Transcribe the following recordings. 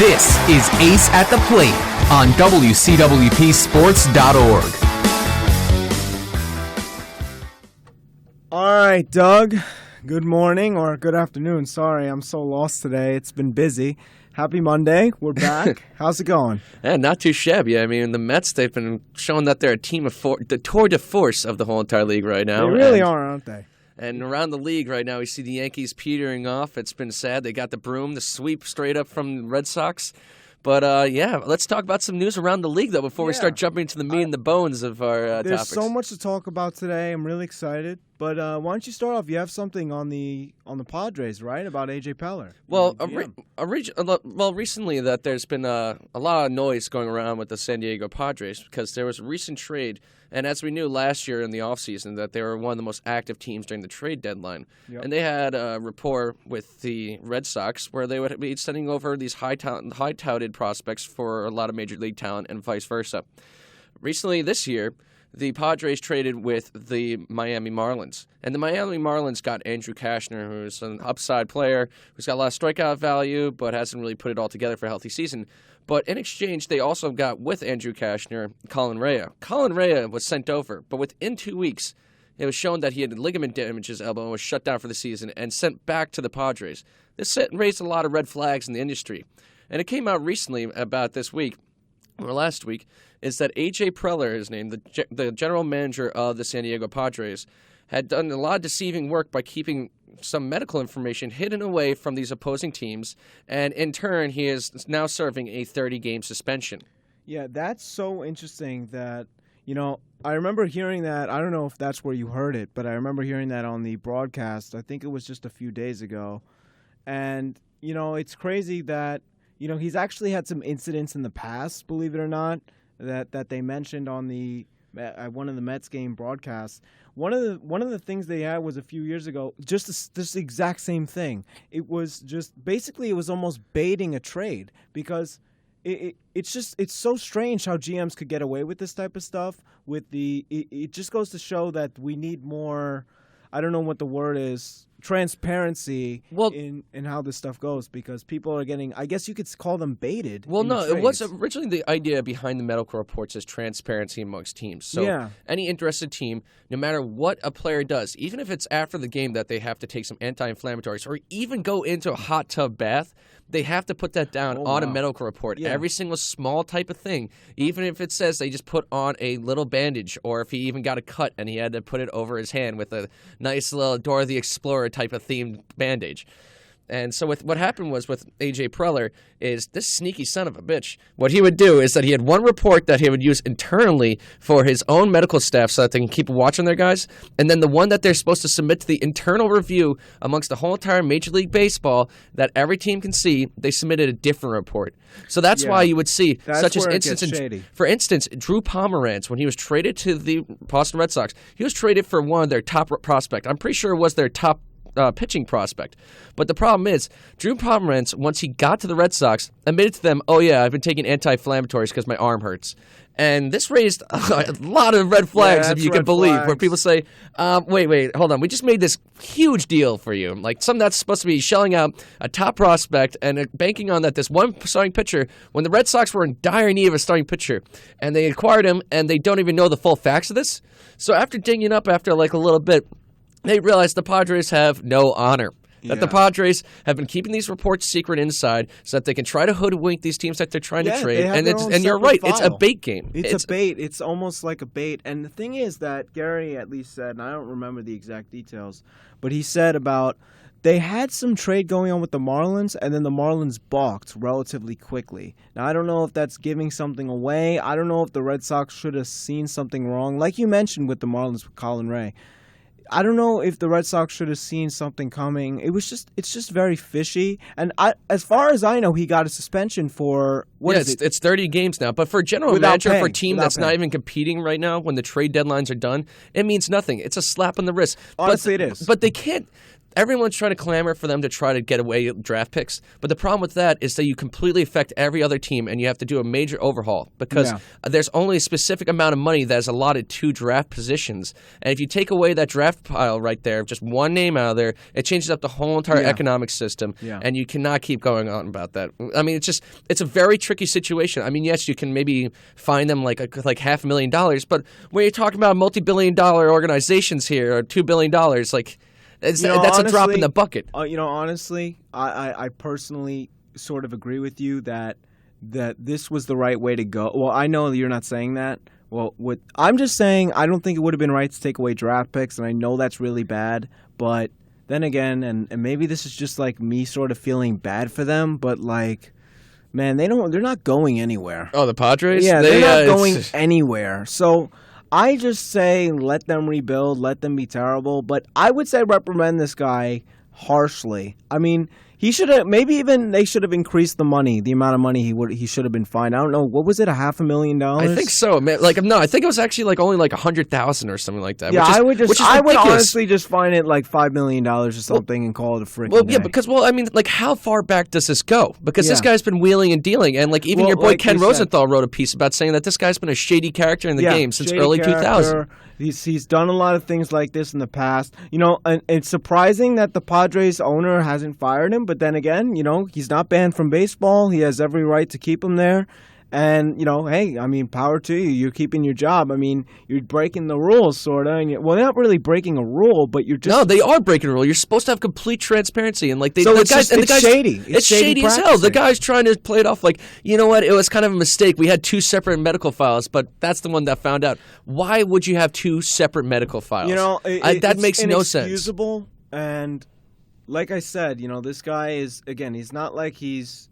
This is Ace at the Plate on WCWPSports.org. All right, Doug. Good morning or good afternoon. Sorry, I'm so lost today. It's been busy. Happy Monday. We're back. How's it going? Yeah, not too shabby. I mean, the Mets, they've been showing that they're a team of four, the tour de force of the whole entire league right now. They really are, aren't they? And around the league right now, we see the Yankees petering off. It's been sad. They got the broom, the sweep straight up from the Red Sox. But, yeah, let's talk about some news around the league, though, before we start jumping into the meat and the bones of our There's topics. so much to talk about today. I'm really excited. But why don't you start off? You have something on the Padres, right, about A.J. Preller? Well, recently that there's been a lot of noise going around with the San Diego Padres because there was a recent trade, and as we knew last year in the offseason that they were one of the most active teams during the trade deadline. Yep. And they had a rapport with the Red Sox where they would be sending over these high-touted prospects for a lot of Major League talent and vice versa. Recently this year, the Padres traded with the Miami Marlins. And the Miami Marlins got Andrew Cashner, who's an upside player, who's got a lot of strikeout value, but hasn't really put it all together for a healthy season. But in exchange, they also got with Andrew Cashner, Colin Rea. Colin Rea was sent over, but within 2 weeks, it was shown that he had ligament damage in his elbow and was shut down for the season and sent back to the Padres. This raised a lot of red flags in the industry. And it came out recently about this week, or last week, is that A.J. Preller, his name, the general manager of the San Diego Padres, had done a lot of deceiving work by keeping some medical information hidden away from these opposing teams, and in turn, he is now serving a 30-game suspension. Yeah, that's so interesting that, I remember hearing that. I don't know if that's where you heard it, but I remember hearing that on the broadcast. I think it was just a few days ago. And, it's crazy that, he's actually had some incidents in the past, believe it or not, that they mentioned on one of the Mets game broadcasts. One of the things they had was a few years ago, just this exact same thing. It was just basically it was almost baiting a trade because it's so strange how GMs could get away with this type of stuff. It just goes to show that we need more. I don't know what the word is. Transparency in how this stuff goes because people are getting, I guess you could call them baited. Well, no, it was originally the idea behind the medical reports is transparency amongst teams. So any interested team, no matter what a player does, even if it's after the game that they have to take some anti-inflammatories or even go into a hot tub bath, they have to put that down on a medical report. Yeah. Every single small type of thing, even if it says they just put on a little bandage or if he even got a cut and he had to put it over his hand with a nice little Dora the Explorer type of themed bandage. And so what happened was with A.J. Preller is this sneaky son of a bitch. What he would do is that he had one report that he would use internally for his own medical staff so that they can keep a watch on their guys. And then the one that they're supposed to submit to the internal review amongst the whole entire Major League Baseball that every team can see, they submitted a different report. So that's why you would see such as instance. For instance, Drew Pomeranz, when he was traded to the Boston Red Sox, he was traded for one of their top prospects. I'm pretty sure it was their top pitching prospect. But the problem is, Drew Pomeranz, once he got to the Red Sox, admitted to them, I've been taking anti-inflammatories because my arm hurts. And this raised a lot of red flags, if you can believe, where people say, wait, hold on, we just made this huge deal for you. Like, something that's supposed to be shelling out a top prospect and banking on that this one starting pitcher, when the Red Sox were in dire need of a starting pitcher, and they acquired him, and they don't even know the full facts of this. So after digging up after, a little bit, they realized the Padres have no honor. That the Padres have been keeping these reports secret inside so that they can try to hoodwink these teams that they're trying to trade. And you're right, it's a bait game. It's a bait. It's almost like a bait. And the thing is that Gary at least said, and I don't remember the exact details, but he said about they had some trade going on with the Marlins, and then the Marlins balked relatively quickly. Now, I don't know if that's giving something away. I don't know if the Red Sox should have seen something wrong. Like you mentioned with the Marlins with Colin Rea. I don't know if the Red Sox should have seen something coming. It's just very fishy. And as far as I know, he got a suspension for It's 30 games now. But for a general manager for a team that's not even competing right now, when the trade deadlines are done, it means nothing. It's a slap on the wrist. Honestly, it is. But they can't. everyone's trying to clamor for them to try to get away draft picks. But the problem with that is that you completely affect every other team, and you have to do a major overhaul because there's only a specific amount of money that is allotted to draft positions. And if you take away that draft pile right there, just one name out of there, it changes up the whole entire economic system, and you cannot keep going on about that. I mean, it's a very tricky situation. I mean, yes, you can maybe find them like $500,000, but when you're talking about multi-billion-dollar organizations here, or $2 billion, like. That's honestly, a drop in the bucket. Honestly, I personally sort of agree with you that this was the right way to go. Well, I know you're not saying that. Well, I'm just saying I don't think it would have been right to take away draft picks, and I know that's really bad. But then again, and maybe this is just like me sort of feeling bad for them, but like, man, they're not going anywhere. Oh, the Padres? Yeah, they're not going anywhere. So I just say let them rebuild, let them be terrible. But I would say reprimand this guy harshly. I mean, he should have they should have increased the amount of money he should have been fined. I don't know, what was it, $500,000? I think so. No, I think it was actually only $100,000 or something like that. Yeah, I would honestly just fine it $5 million or something and call it a freaking day. Because I mean, how far back does this go? Because this guy's been wheeling and dealing, and even your boy Ken Rosenthal wrote a piece about saying that this guy's been a shady character in the game since early 2000. He's done a lot of things like this in the past. And it's surprising that the Padres owner hasn't fired him. But then again, he's not banned from baseball. He has every right to keep him there. And, hey, I mean, power to you. You're keeping your job. I mean, you're breaking the rules, sort of. Well, they're not really breaking a rule, but you're just... No, they are breaking a rule. You're supposed to have complete transparency. And, it's shady. It's shady as hell. The guy's trying to play it off you know what? It was kind of a mistake. We had two separate medical files, but that's the one that found out. Why would you have two separate medical files? That makes no sense. It's inexcusable. And like I said, this guy is, again, he's not like he's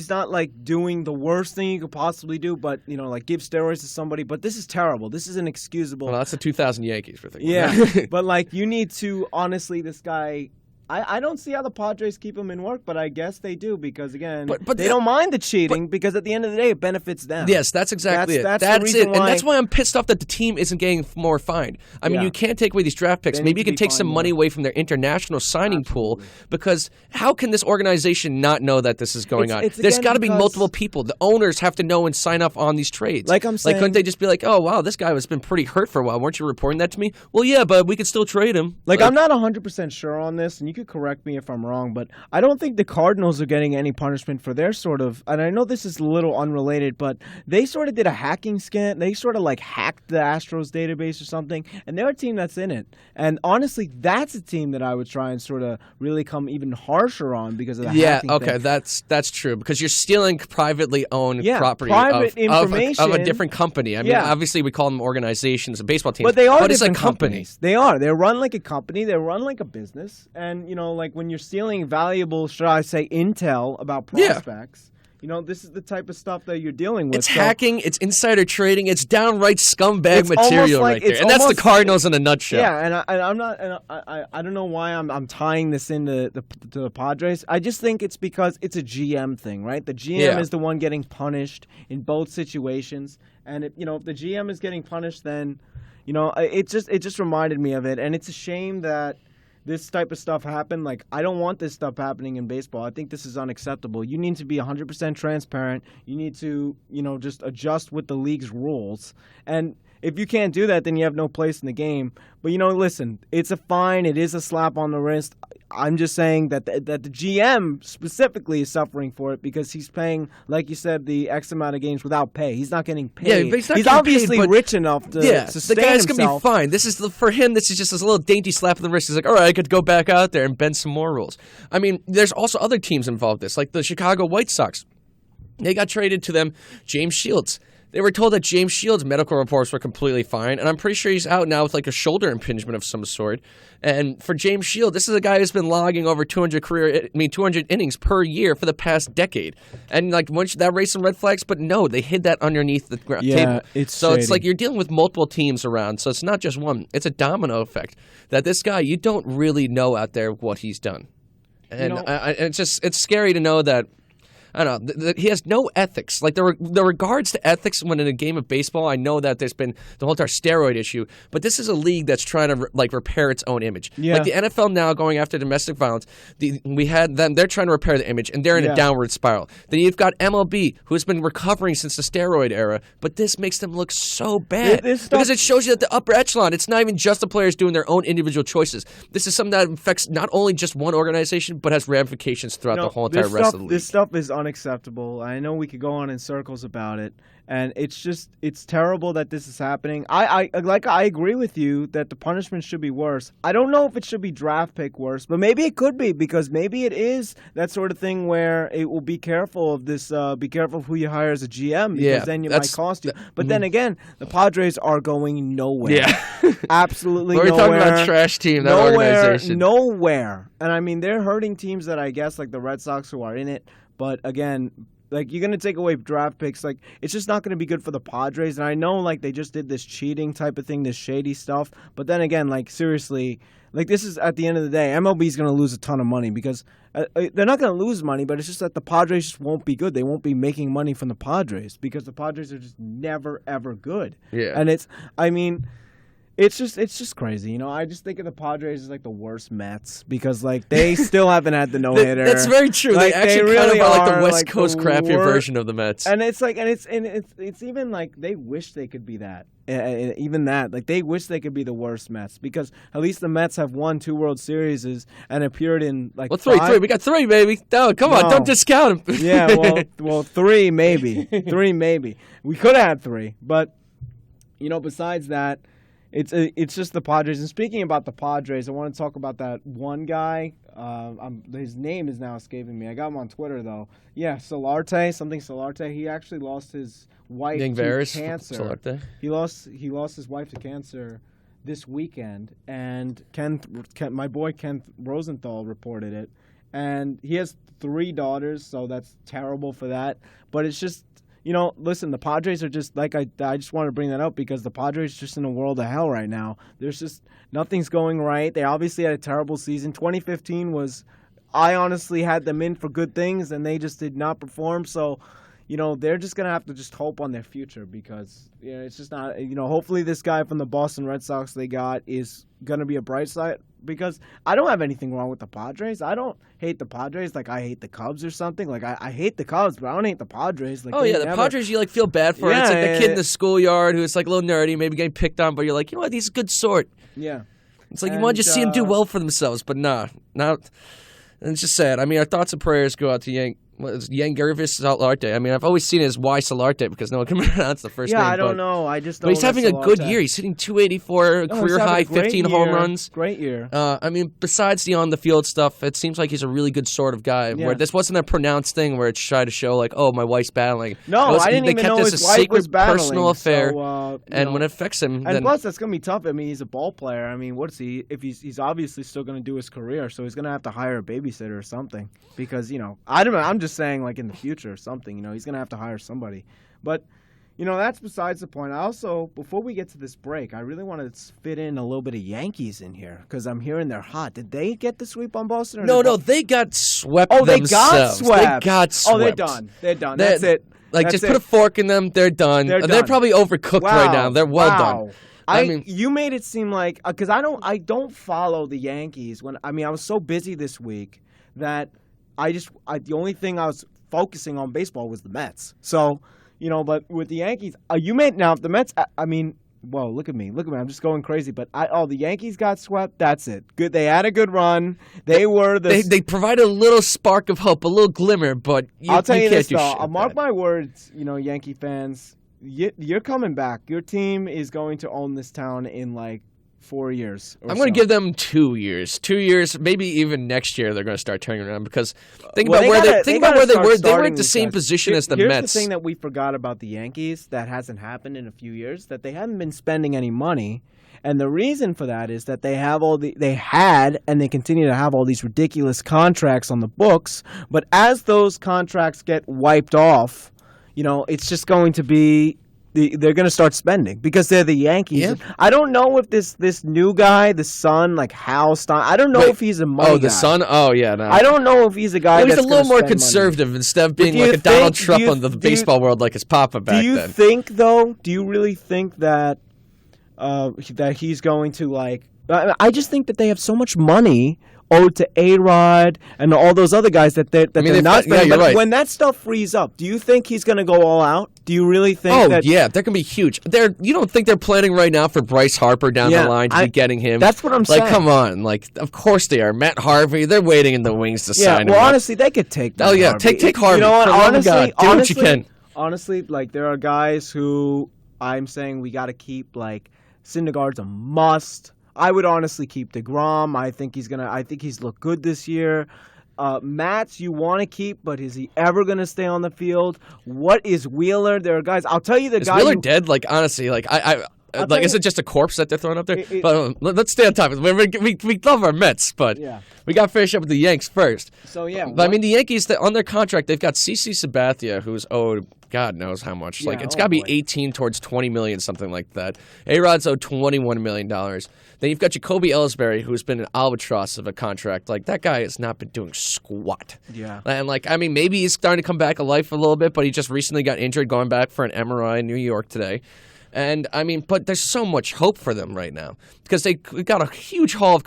not doing the worst thing you could possibly do, but give steroids to somebody. But this is terrible. This is inexcusable. Well, that's the 2000 Yankees for thinking. Yeah, but you need to honestly, this guy. I don't see how the Padres keep him in work, but I guess they do because, again, but they don't mind the cheating because at the end of the day, it benefits them. Yes, that's exactly it. That's it. And that's why I'm pissed off that the team isn't getting more fined. I mean, you can't take away these draft picks. Maybe you can take some money away from their international signing pool because how can this organization not know that this is going on? There's got to be multiple people. The owners have to know and sign up on these trades. Like I'm saying. Couldn't they just be like, oh, wow, this guy has been pretty hurt for a while. Weren't you reporting that to me? Well, yeah, but we could still trade him. I'm not 100% sure on this, and you could correct me if I'm wrong, but I don't think the Cardinals are getting any punishment for their sort of, and I know this is a little unrelated, but they sort of did a hacking scam. They sort of hacked the Astros database or something, and they're a team that's in it. And honestly, that's a team that I would try and sort of really come even harsher on because of the hacking thing. That's true because you're stealing privately owned property information of a different company. I mean, obviously we call them organizations and baseball teams, but they are it's a company. They are. They're run like a company. They run like a business, and when you're stealing valuable, should I say, intel about prospects. This is the type of stuff that you're dealing with. It's hacking. It's insider trading. It's downright scumbag material right there, and that's the Cardinals in a nutshell. Yeah, and I'm not. And I don't know why I'm tying this into the Padres. I just think it's because it's a GM thing, right? The GM is the one getting punished in both situations, and if the GM is getting punished, then it just reminded me of it, and it's a shame that this type of stuff happened. I don't want this stuff happening in baseball. I think this is unacceptable. You need to be 100% transparent. You need to, just adjust with the league's rules. And if you can't do that, then you have no place in the game. But, listen, it's a fine. It is a slap on the wrist. I'm just saying that the GM specifically is suffering for it because he's paying, like you said, the X amount of games without pay. He's not getting paid. Yeah, but he's obviously rich enough to sustain the guy's himself. Gonna be fine. For him, this is just this little dainty slap on the wrist. He's like, all right, I could go back out there and bend some more rules. I mean, there's also other teams involved in this, like the Chicago White Sox. They got traded to them James Shields. They were told that James Shields' medical reports were completely fine, and I'm pretty sure he's out now with a shoulder impingement of some sort. And for James Shields, this is a guy who's been logging over 200 innings per year for the past decade. And once that raised some red flags, but no, they hid that underneath the table. It's you're dealing with multiple teams around, so it's not just one. It's a domino effect that this guy, you don't really know out there what he's done. And it's scary to know that. I don't know. He has no ethics. Like the regards to ethics when in a game of baseball, I know that there's been the whole entire steroid issue, but this is a league that's trying to repair its own image. Yeah. Like the NFL now going after domestic violence. We had them. They're trying to repair the image, and they're in a downward spiral. Then you've got MLB, who has been recovering since the steroid era, but this makes them look so bad because it shows you that the upper echelon. It's not even just the players doing their own individual choices. This is something that affects not only just one organization, but has ramifications throughout the whole entire rest of the league. This stuff is unacceptable. I know we could go on in circles about it, and it's terrible that this is happening. I agree with you that the punishment should be worse. I don't know if it should be draft pick worse, but maybe it could be, because maybe it is that sort of thing where it will be careful of this. Be careful of who you hire as a GM, because then you might cost you. But then again, the Padres are going nowhere. Yeah, absolutely we're nowhere. talking about trash team. That organization, nowhere. And I mean, they're hurting teams that I guess like the Red Sox who are in it. But again, like, you're going to take away draft picks. Like, it's just not going to be good for the Padres. And I know, like, they just did this cheating type of thing, this shady stuff. But then again, like, seriously, like, this is at the end of the day, MLB is going to lose a ton of money because they're not going to lose money, but it's just that the Padres just won't be good. They won't be making money from the Padres because the Padres are just never, ever good. Yeah. And it's just crazy, you know. I just think of the Padres as like the worst Mets because like they still haven't had the no hitter. That's very true. Like, they actually really kind of are like the West like Coast crappier version of the Mets. And it's like, it's even like they wish they could be that. Even that, like they wish they could be the worst Mets because at least the Mets have won 2 World Series and appeared in like 3. We got 3, baby. No, come on, don't discount them. Yeah, well, 3 maybe, 3 maybe. We could have had 3, but you know, besides that. It's just the Padres. And speaking about the Padres, I want to talk about that one guy. His name is now escaping me. I got him on Twitter, though. Yeah, Solarte. He actually lost his wife to cancer. Solarte. He lost his wife to cancer this weekend. And my boy Ken Rosenthal reported it. And he has 3 daughters, so that's terrible for that. But it's just... You know, listen, the Padres are just, like, I just want to bring that up because the Padres are just in a world of hell right now. There's just, nothing's going right. They obviously had a terrible season. 2015 was, I honestly had them in for good things, and they just did not perform. So, you know, they're just going to have to just hope on their future because, you know, it's just not, you know, hopefully this guy from the Boston Red Sox they got is going to be a bright side. Because I don't have anything wrong with the Padres. I don't hate the Padres like I hate the Cubs or something. Like, I hate the Cubs, but I don't hate the Padres. Like, the Padres you, like, feel bad for. It's like the kid in the schoolyard who's, like, a little nerdy, maybe getting picked on, but you're like, you know what, he's a good sort. Yeah. It's like you want to just see him do well for themselves, but nah. And it's just sad. I mean, our thoughts and prayers go out to Yangervis Solarte. I mean, I've always seen it as Y Solarte because no one can pronounce the first name. Yeah, I don't know. I just know. But he's having a good year. He's hitting 284, career high, 15 home runs. Great year. I mean, besides the on-the-field stuff, it seems like he's a really good sort of guy. Yeah. Where this wasn't a pronounced thing where it's trying to show like, oh, my wife's battling. No, I didn't even know his wife was battling. Personal affair, so, and when it affects him, and plus that's gonna be tough. I mean, he's a ball player. I mean, what's he? If he's obviously still gonna do his career, so he's gonna have to hire a babysitter or something because you know, I don't know. I'm just saying like in the future or something, you know, he's going to have to hire somebody. But, you know, that's besides the point. I also, before we get to this break, I really want to fit in a little bit of Yankees in here because I'm hearing they're hot. Did they get the sweep on Boston? Or no, they got swept themselves. They got swept. Oh, they're done. That's it. Like, just put a fork in them. They're done. They're probably overcooked right now. They're well done. I mean, you made it seem like because I don't follow the Yankees. I was so busy this week that the only thing I was focusing on baseball was the Mets. So, you know, but with the Yankees, if the Mets, well, look at me. I'm just going crazy. But the Yankees got swept. That's it. Good. They had a good run. They were they provided a little spark of hope, a little glimmer. But I'll tell you this though. I'll mark my words. You know, Yankee fans, you're coming back. Your team is going to own this town in like 4 years. I'm going to give them 2 years. 2 years, maybe even next year they're going to start turning around because think about where they were. They were at the same position as the Mets. Here's the thing that we forgot about the Yankees that hasn't happened in a few years, that they haven't been spending any money. And the reason for that is that they had and they continue to have all these ridiculous contracts on the books. But as those contracts get wiped off, you know, it's just going to be they're going to start spending because they're the Yankees. Yeah. I don't know if this new guy, the son, like Hal Stein, I don't know if he's a money guy. Oh, the son? Oh, yeah. No. I don't know if he's a guy he's that's a little more spend conservative money. instead of being like a Donald Trump on the baseball world like his papa back then. Do you think, though, do you really think that that he's going to, like... I just think that they have so much money owed to A-Rod and all those other guys that they're not spending. Yeah, you're right. When that stuff frees up, do you think he's going to go all out? Do you really think that... Oh, yeah, they're going to be huge. You don't think they're planning right now for Bryce Harper down the line to be getting him? That's what I'm saying. Like, come on. Like, of course they are. Matt Harvey, they're waiting in the wings to sign him. Well, honestly, they could take Matt Harvey. Take Harvey. You know what? Honestly, do what you can. Honestly, like, there are guys who I'm saying we got to keep, like, Syndergaard's a must. I would honestly keep DeGrom. I think he's looked good this year. Matz, you want to keep, but is he ever going to stay on the field? What is Wheeler? There are guys. I'll tell you Is Wheeler dead? Like, honestly, like is it just a corpse that they're throwing up there? But let's stay on top. We love our Mets, but we got to finish up with the Yanks first. So yeah, but I mean the Yankees on their contract they've got CC Sabathia, who's owed God knows how much. Like it's got to be 18 towards 20 million, something like that. A-Rod's owed $21 million. Then you've got Jacoby Ellsbury, who's been an albatross of a contract. Like that guy has not been doing squat. Yeah. And like I mean maybe he's starting to come back to life a little bit, but he just recently got injured going back for an MRI in New York today. And, I mean, but there's so much hope for them right now because they got a huge haul of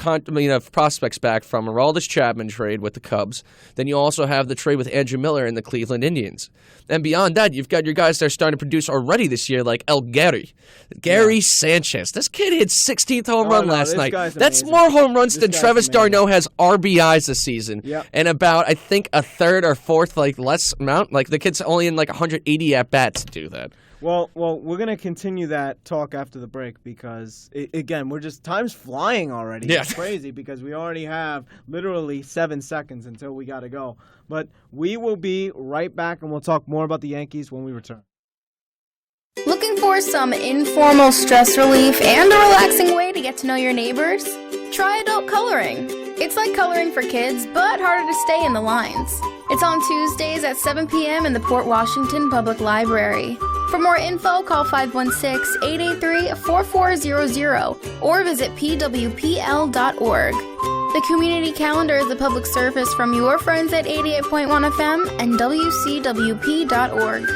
prospects back from Aroldis Chapman trade with the Cubs. Then you also have the trade with Andrew Miller and the Cleveland Indians. And beyond that, you've got your guys that are starting to produce already this year like Gary Sanchez. This kid hit 16th home run last night. That's more home runs than Travis d'Arnaud has RBIs this season. Yep. And about, I think, a third or fourth like less amount. Like the kid's only in like 180 at-bats to do that. Well, we're going to continue that talk after the break because, again, time's flying already. Yeah. It's crazy because we already have literally 7 seconds until we got to go. But we will be right back and we'll talk more about the Yankees when we return. Looking for some informal stress relief and a relaxing way to get to know your neighbors? Try adult coloring. It's like coloring for kids, but harder to stay in the lines. It's on Tuesdays at 7 p.m. in the Port Washington Public Library. For more info, call 516-883-4400 or visit pwpl.org. The community calendar is a public service from your friends at 88.1 FM and WCWP.org.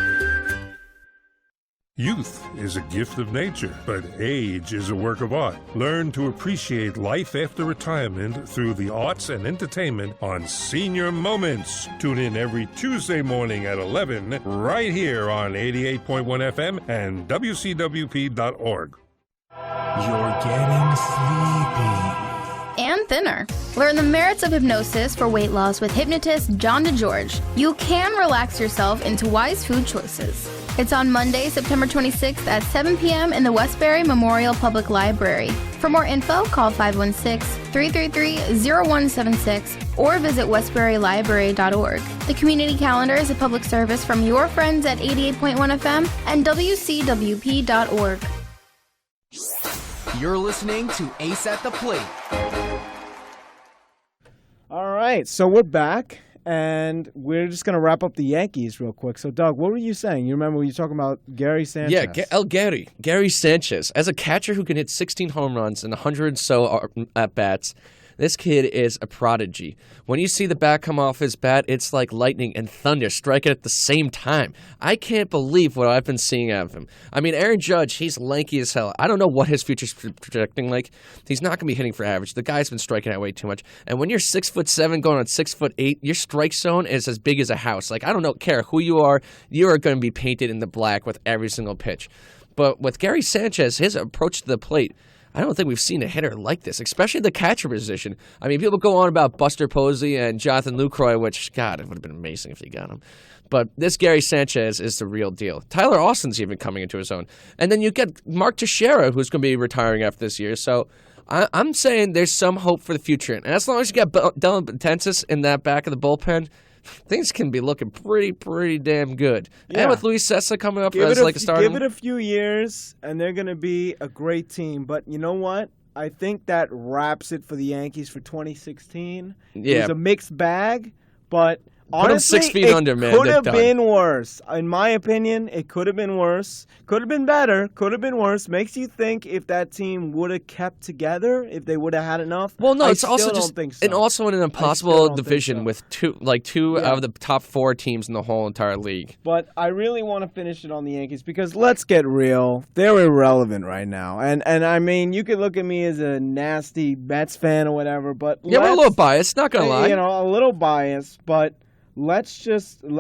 Youth is a gift of nature, but age is a work of art. Learn to appreciate life after retirement through the arts and entertainment on Senior Moments. Tune in every Tuesday morning at 11 right here on 88.1 FM and WCWP.org. You're getting sleepy. And thinner. Learn the merits of hypnosis for weight loss with hypnotist John DeGeorge. You can relax yourself into wise food choices. It's on Monday, September 26th at 7 p.m. in the Westbury Memorial Public Library. For more info, call 516-333-0176 or visit westburylibrary.org. The community calendar is a public service from your friends at 88.1 FM and WCWP.org. You're listening to Ace at the Plate. All right, so we're back, and we're just going to wrap up the Yankees real quick. So, Doug, what were you saying? You remember when you were talking about Gary Sanchez? Yeah, Gary Sanchez. As a catcher who can hit 16 home runs and 100 so at-bats, this kid is a prodigy. When you see the bat come off his bat, it's like lightning and thunder striking at the same time. I can't believe what I've been seeing out of him. I mean, Aaron Judge, he's lanky as hell. I don't know what his future's projecting like. He's not going to be hitting for average. The guy's been striking out way too much. And when you're 6'7", going on 6'8", your strike zone is as big as a house. Like, I don't care who you are going to be painted in the black with every single pitch. But with Gary Sanchez, his approach to the plate, I don't think we've seen a hitter like this, especially the catcher position. I mean, people go on about Buster Posey and Jonathan Lucroy, which, God, it would have been amazing if they got him. But this Gary Sanchez is the real deal. Tyler Austin's even coming into his own. And then you get Mark Teixeira, who's going to be retiring after this year. So I'm saying there's some hope for the future. And as long as you got Dylan Betances in that back of the bullpen, things can be looking pretty damn good. Yeah. And with Luis Cessa coming up as like a starter. Give it a few years, and they're going to be a great team. But you know what? I think that wraps it for the Yankees for 2016. Yeah. It was a mixed bag, but Honestly, 6 feet under, man. Could They're have done. been worse. In my opinion, it could have been worse. Could have been better. Could have been worse. Makes you think if that team would have kept together, if they would have had enough. Well, no, I it's also still just don't think so. and also in an still impossible don't think division so. with two out of the top 4 teams in the whole entire league. But I really want to finish it on the Yankees because let's get real. They're irrelevant right now. And I mean, you could look at me as a nasty Mets fan or whatever, but Yeah, we're a little biased, not gonna lie. You know, a little biased, but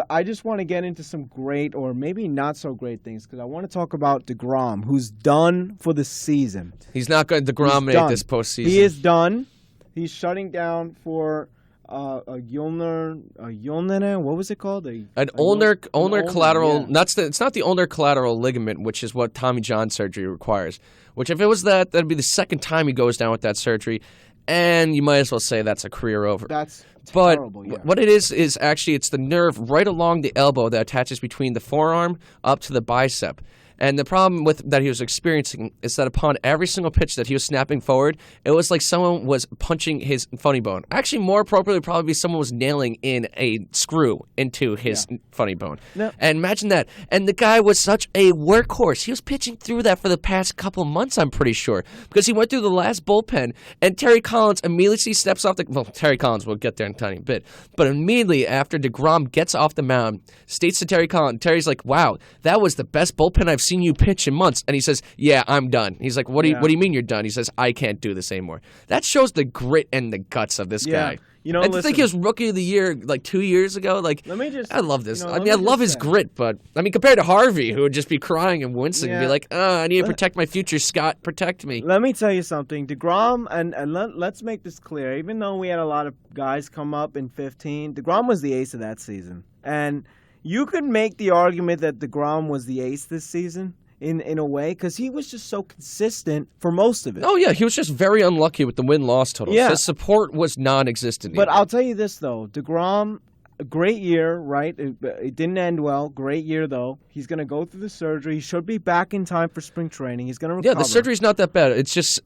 I just want to get into some great or maybe not so great things because I want to talk about DeGrom, who's done for the season. He's not going to dominate this postseason. He is done. He's shutting down for a Yulner, what was it called? An ulnar collateral. Yeah. It's not the ulnar collateral ligament, which is what Tommy John surgery requires. Which, if it was that'd be the second time he goes down with that surgery, and you might as well say that's a career over. That's But terrible, yeah. what it is actually it's the nerve right along the elbow that attaches between the forearm up to the bicep. And the problem that he was experiencing is that upon every single pitch that he was snapping forward, it was like someone was punching his funny bone. Actually, more appropriately, probably someone was nailing in a screw into his funny bone. No. And imagine that. And the guy was such a workhorse. He was pitching through that for the past couple months, I'm pretty sure, because he went through the last bullpen, and Terry Collins immediately steps off Terry Collins, we'll get there in a tiny bit, but immediately after DeGrom gets off the mound, states to Terry Collins, Terry's like, wow, that was the best bullpen I've seen you pitch in months. And he says, yeah, I'm done. He's like, what do you mean you're done? He says, I can't do this anymore. That shows the grit and the guts of this guy. You know, I think he was Rookie of the Year like 2 years ago. Like, I love this. I love his grit, but I mean, compared to Harvey, who would just be crying and wincing and be like, I need to protect my future, Scott. Protect me. Let me tell you something. DeGrom, and let's make this clear. Even though we had a lot of guys come up in 15, DeGrom was the ace of that season. And you could make the argument that DeGrom was the ace this season. In a way, because he was just so consistent for most of it. Oh, yeah, he was just very unlucky with the win-loss totals. Yeah. His support was non-existent. But I'll tell you this, though. DeGrom, a great year, right? It didn't end well. Great year, though. He's going to go through the surgery. He should be back in time for spring training. He's going to recover. Yeah, the surgery's not that bad. It's just,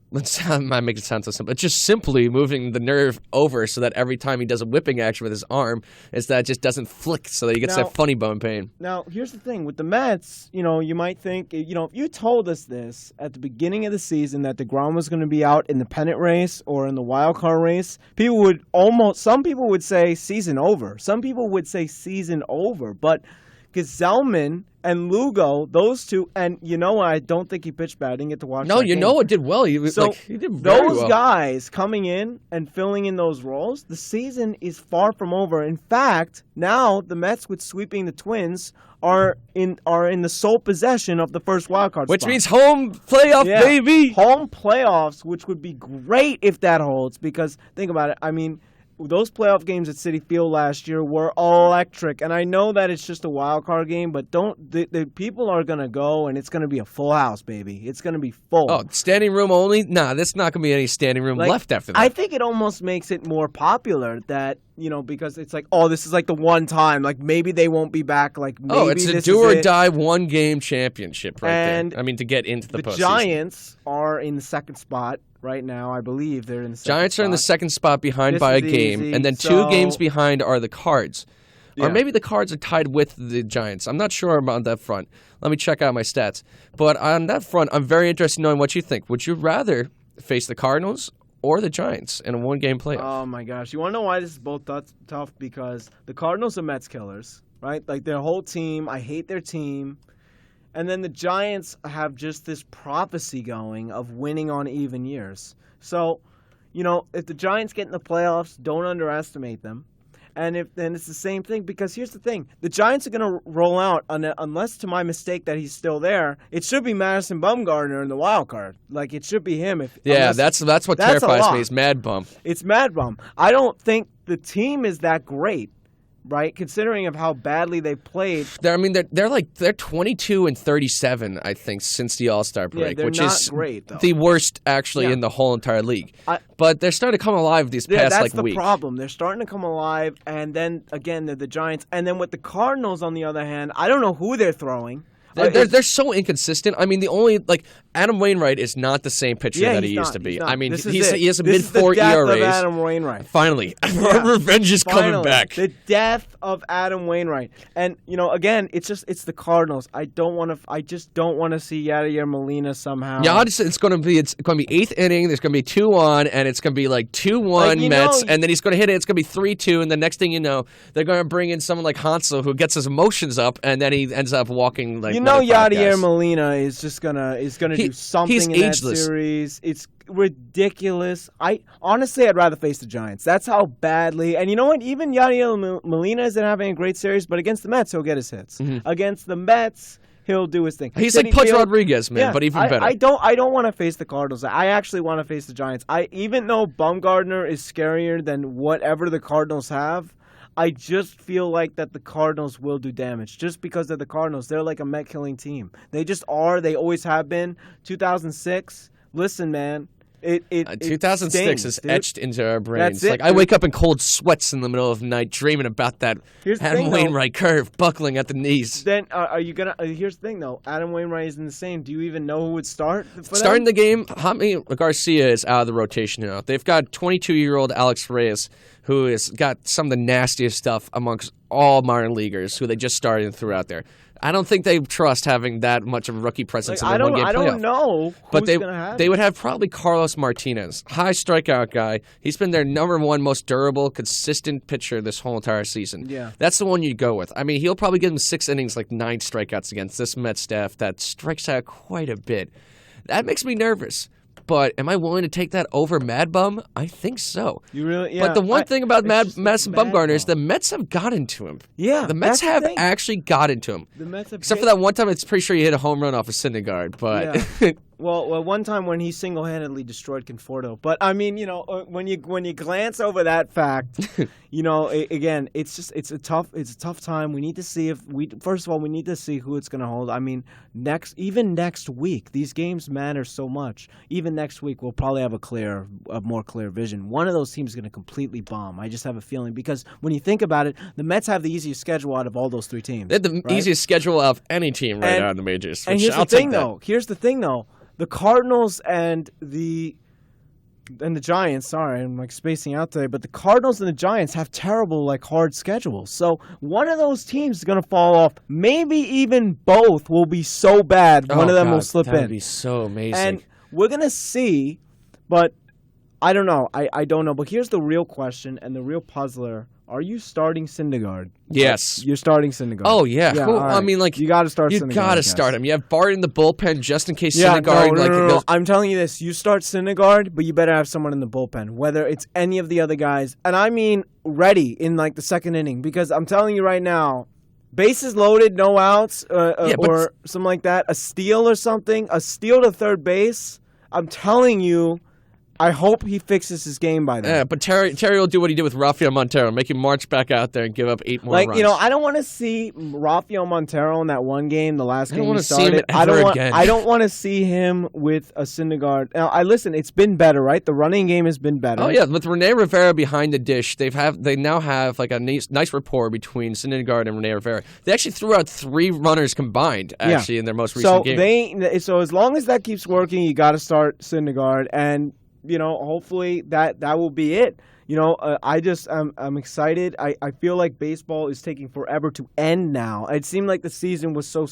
I might make it sound so simple. It's just simply moving the nerve over so that every time he does a whipping action with his arm, it just doesn't flick so that he gets that funny bone pain. Now, here's the thing. With the Mets, you might think, if you told us this at the beginning of the season that DeGrom was going to be out in the pennant race or in the wild card race, some people would say season over. Some people would say season over. But Gesellman and Lugo, those two, and I don't think he pitched bad. I didn't get to watch. No, that game. it did well. He did very well. Those guys coming in and filling in those roles, the season is far from over. In fact, now the Mets, with sweeping the Twins, are in the sole possession of the first wild card Which spot. means home playoff, baby. Home playoffs, which would be great if that holds. Because think about it. I mean, those playoff games at Citi Field last year were electric, and I know that it's just a wild card game, but the people are gonna go, and it's gonna be a full house, baby. It's gonna be full. Oh, standing room only? Nah, there's not gonna be any standing room left after that. I think it almost makes it more popular that because it's like, oh, this is like the one time, like maybe they won't be back. Like maybe it's a this do or is die one game championship right and there. I mean, to get into the postseason. Giants are in the second spot. Right now, I believe they're in the second Giants spot. are in the second spot behind by a game, easy. and then 2 games behind are the Cards. Yeah. Or maybe the Cards are tied with the Giants. I'm not sure about that front. Let me check out my stats. But on that front, I'm very interested in knowing what you think. Would you rather face the Cardinals or the Giants in a one-game playoff? Oh, my gosh. You want to know why this is both tough? Because the Cardinals are Mets killers, right? Like, their whole team, I hate their team. And then the Giants have just this prophecy going of winning on even years. So, if the Giants get in the playoffs, don't underestimate them. And then it's the same thing, because here's the thing. The Giants are going to roll out, unless to my mistake that he's still there, it should be Madison Bumgarner in the wild card. Like, it should be him. That's what terrifies me is Mad Bum. It's Mad Bum. I don't think the team is that great. Right, considering of how badly they played. They're 22 and 37, I think, since the All-Star break, they're which not is great, though. the worst actually in the whole entire league. But they're starting to come alive these past that's the week. problem. They're starting to come alive, and then again they're the Giants, and then with the Cardinals on the other hand, I don't know who they're throwing. They're so inconsistent. I mean, the only Adam Wainwright is not the same pitcher that he used to be. I mean, he has a mid-4 ERA. Of Adam Wainwright. Finally, revenge is coming back. The death of Adam Wainwright, and again, it's the Cardinals. I just don't want to see Yadier Molina somehow. Yeah, it's going to be 8th inning. There's going to be 2 on, and it's going to be 2-1 Mets, and then he's going to hit it. It's going to be 3-2, and the next thing you know, they're going to bring in someone like Hansel who gets his emotions up, and then he ends up walking Yadier Molina is just gonna do something he's in ageless. that series. It's ridiculous. I'd rather face the Giants. That's how badly. And you know what? Even Yadier Molina isn't having a great series, but against the Mets, he'll get his hits. Mm-hmm. Against the Mets, he'll do his thing. He's like Pudge Rodriguez, man, but even better. I don't want to face the Cardinals. I actually want to face the Giants. Even though Bumgarner is scarier than whatever the Cardinals have, I just feel like that the Cardinals will do damage just because they're the Cardinals. They're like a Met killing team. They just are. They always have been. 2006. Listen, man. 2006 is etched into our brains. That's it, I wake up in cold sweats in the middle of the night dreaming about that Adam Wainwright curve buckling at the knees. Then are you gonna? Here's the thing, though. Adam Wainwright isn't the same. Do you even know who would start? Starting the game, Jaime Garcia is out of the rotation now. They've got 22-year-old Alex Reyes, who has got some of the nastiest stuff amongst all minor leaguers who they just started and threw out there. I don't think they trust having that much of a rookie presence in the one-game playoff. I don't know but they would have probably Carlos Martinez, high strikeout guy. He's been their number 1 most durable, consistent pitcher this whole entire season. Yeah. That's the one you go with. I mean, he'll probably give them 6 innings, 9 strikeouts against this Mets staff that strikes out quite a bit. That makes me nervous. But am I willing to take that over Mad Bum? I think so. You really? Yeah. But the one thing about Mets and Bumgarner is the Mets have gotten to him. Yeah, the Mets have actually gotten to him. The Mets have except for that one time, it's pretty sure he hit a home run off of Syndergaard. But yeah. Well, one time when he single-handedly destroyed Conforto. But I mean, when you glance over that fact, again, it's a tough time. We need to see first of all, we need to see who it's going to hold. I mean, even next week, these games matter so much. Even next week, we'll probably have a more clear vision. One of those teams is going to completely bomb. I just have a feeling because when you think about it, the Mets have the easiest schedule out of all those 3 teams. They have the easiest schedule of any team now in the majors. And here's the thing, though. The Cardinals and the Giants, sorry, I'm spacing out today, but the Cardinals and the Giants have terrible, hard schedules. So one of those teams is going to fall off. Maybe even both will be so bad, one of them will slip in. That would be so amazing. And we're going to see, but I don't know. I don't know. But here's the real question and the real puzzler. Are you starting Syndergaard? Yes. You're starting Syndergaard. Oh, yeah. Cool. Right. I mean, you got to start Syndergaard. You got to start him. You have Bart in the bullpen just in case Syndergaard... No. I'm telling you this. You start Syndergaard, but you better have someone in the bullpen, whether it's any of the other guys. And I mean ready in, the second inning, because I'm telling you right now, bases loaded, no outs, or something like that, a steal or something, a steal to third base, I'm telling you... I hope he fixes his game by then. Yeah, but Terry will do what he did with Rafael Montero, make him march back out there and give up 8 more runs. I don't want to see Rafael Montero in that one game, the last game he started. I don't want to see him with a Syndergaard. Now, listen, it's been better, right? The running game has been better. Oh yeah, with Rene Rivera behind the dish, they now have a nice rapport between Syndergaard and Rene Rivera. They actually threw out 3 runners combined in their most recent game. So as long as that keeps working, you got to start Syndergaard and. Hopefully that will be it. I'm excited. I feel like baseball is taking forever to end now. It seemed like the season was so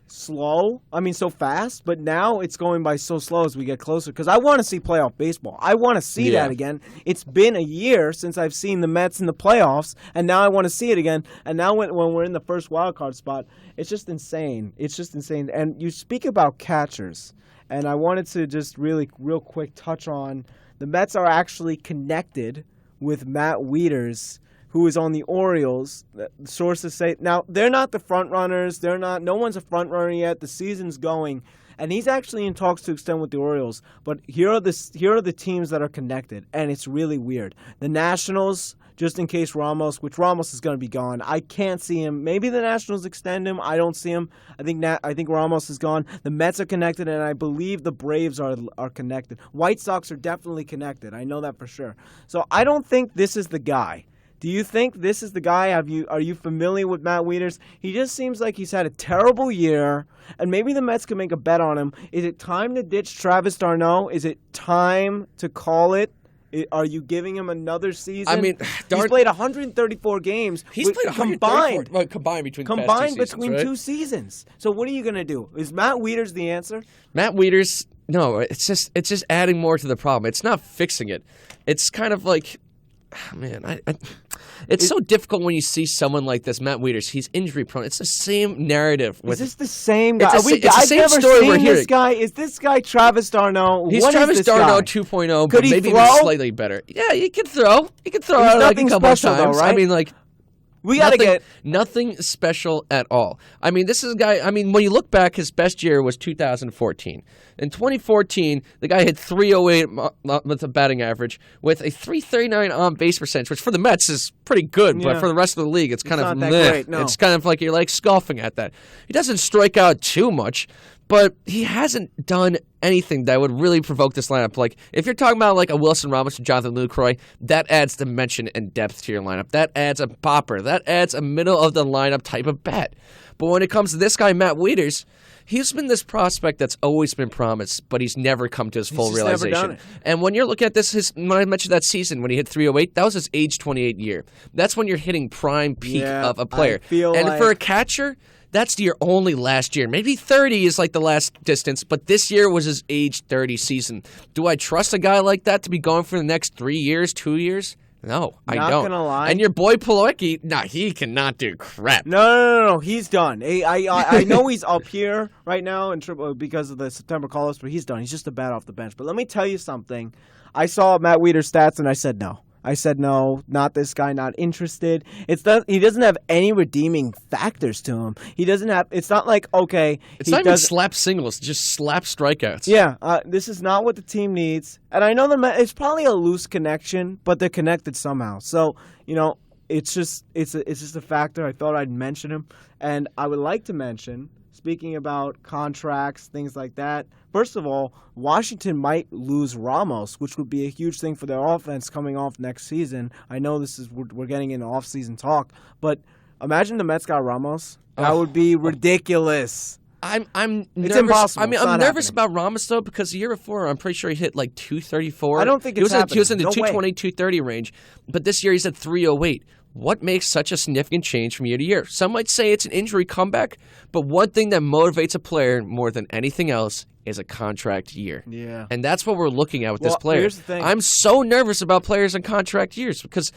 slow. I mean, so fast, but now it's going by so slow as we get closer. Because I want to see playoff baseball. I want to see that again. It's been a year since I've seen the Mets in the playoffs, and now I want to see it again. And now when we're in the first wild card spot, it's just insane. It's just insane. And you speak about catchers. And I wanted to just real quick touch on the Mets are actually connected with Matt Wieters, who is on the Orioles. Sources say now they're not the front runners. No one's a front runner yet. The season's going, and he's actually in talks to extend with the Orioles. But here are the teams that are connected, and it's really weird. The Nationals. Just in case Ramos is going to be gone. I can't see him. Maybe the Nationals extend him. I don't see him. I think Ramos is gone. The Mets are connected, and I believe the Braves are connected. White Sox are definitely connected. I know that for sure. So I don't think this is the guy Do you think this is the guy? Are you familiar with Matt Wieters? He just seems like he's had a terrible year, and maybe the Mets can make a bet on him. Is it time to ditch Travis d'Arnaud? Is it time to call it? Are you giving him another season? I mean, he's played 134 games. He's played 134 combined between two seasons. So what are you going to do? Is Matt Wieters the answer? Matt Wieters, no, it's just adding more to the problem. It's not fixing it. It's kind of like, man, it's so difficult when you see someone like this, Matt Wieters. He's injury prone. It's the same narrative. Is this the same guy? It's the same story we're hearing. This guy. Is this guy Travis d'Arnaud? He's Travis d'Arnaud 2.0, but maybe even slightly better. Yeah, he can throw. He can throw out like a couple of times. Though, right? I mean, like. We got to get nothing special at all. I mean, this is a guy. I mean, when you look back, his best year was 2014. In 2014, the guy hit 308 with a batting average with a 339 on base percentage, which for the Mets is pretty good, but for the rest of the league, it's kind of not that great, no. It's kind of like you're like scoffing at that. He doesn't strike out too much, but he hasn't done anything that would really provoke this lineup. Like, if you're talking about like a Wilson Ramos or Jonathan Lucroy, that adds dimension and depth to your lineup. That adds a popper. That adds a middle-of-the-lineup type of bat. But when it comes to this guy, Matt Wieters, he's been this prospect that's always been promised, but he's never come to his full realization. Never done it. And when you're looking at this, when I mentioned that season when he hit 308, that was his age 28 year. That's when you're hitting prime peak of a player. For a catcher, that's your only last year. Maybe 30 is like the last distance, but this year was his age 30 season. Do I trust a guy like that to be going for the next 3 years, 2 years? No, I don't. Not gonna lie. And your boy Plawecki, he cannot do crap. No. He's done. I know he's up here right now because of the September call-ups, but he's done. He's just a bat off the bench. But let me tell you something. I saw Matt Wieters' stats, and I said no. Not this guy, not interested. He doesn't have any redeeming factors to him. He doesn't have. It's not like It's not even slap singles, just slap strikeouts. Yeah, this is not what the team needs. And I know it's probably a loose connection, but they're connected somehow. So it's just a factor. I thought I'd mention him, and I would like to mention. Speaking about contracts, things like that, first of all, Washington might lose Ramos, which would be a huge thing for their offense coming off next season. I know we're getting into off-season talk, but imagine the Mets got Ramos. That would be ridiculous. I'm nervous. It's impossible. I mean, I'm nervous about Ramos, though, because the year before, I'm pretty sure he hit like 234. I don't think it's happening. He was in the 220, 230 range, but this year he's at 308. What makes such a significant change from year to year? Some might say it's an injury comeback, but one thing that motivates a player more than anything else is a contract year. Yeah. And that's what we're looking at with this player. Here's the thing. I'm so nervous about players in contract years because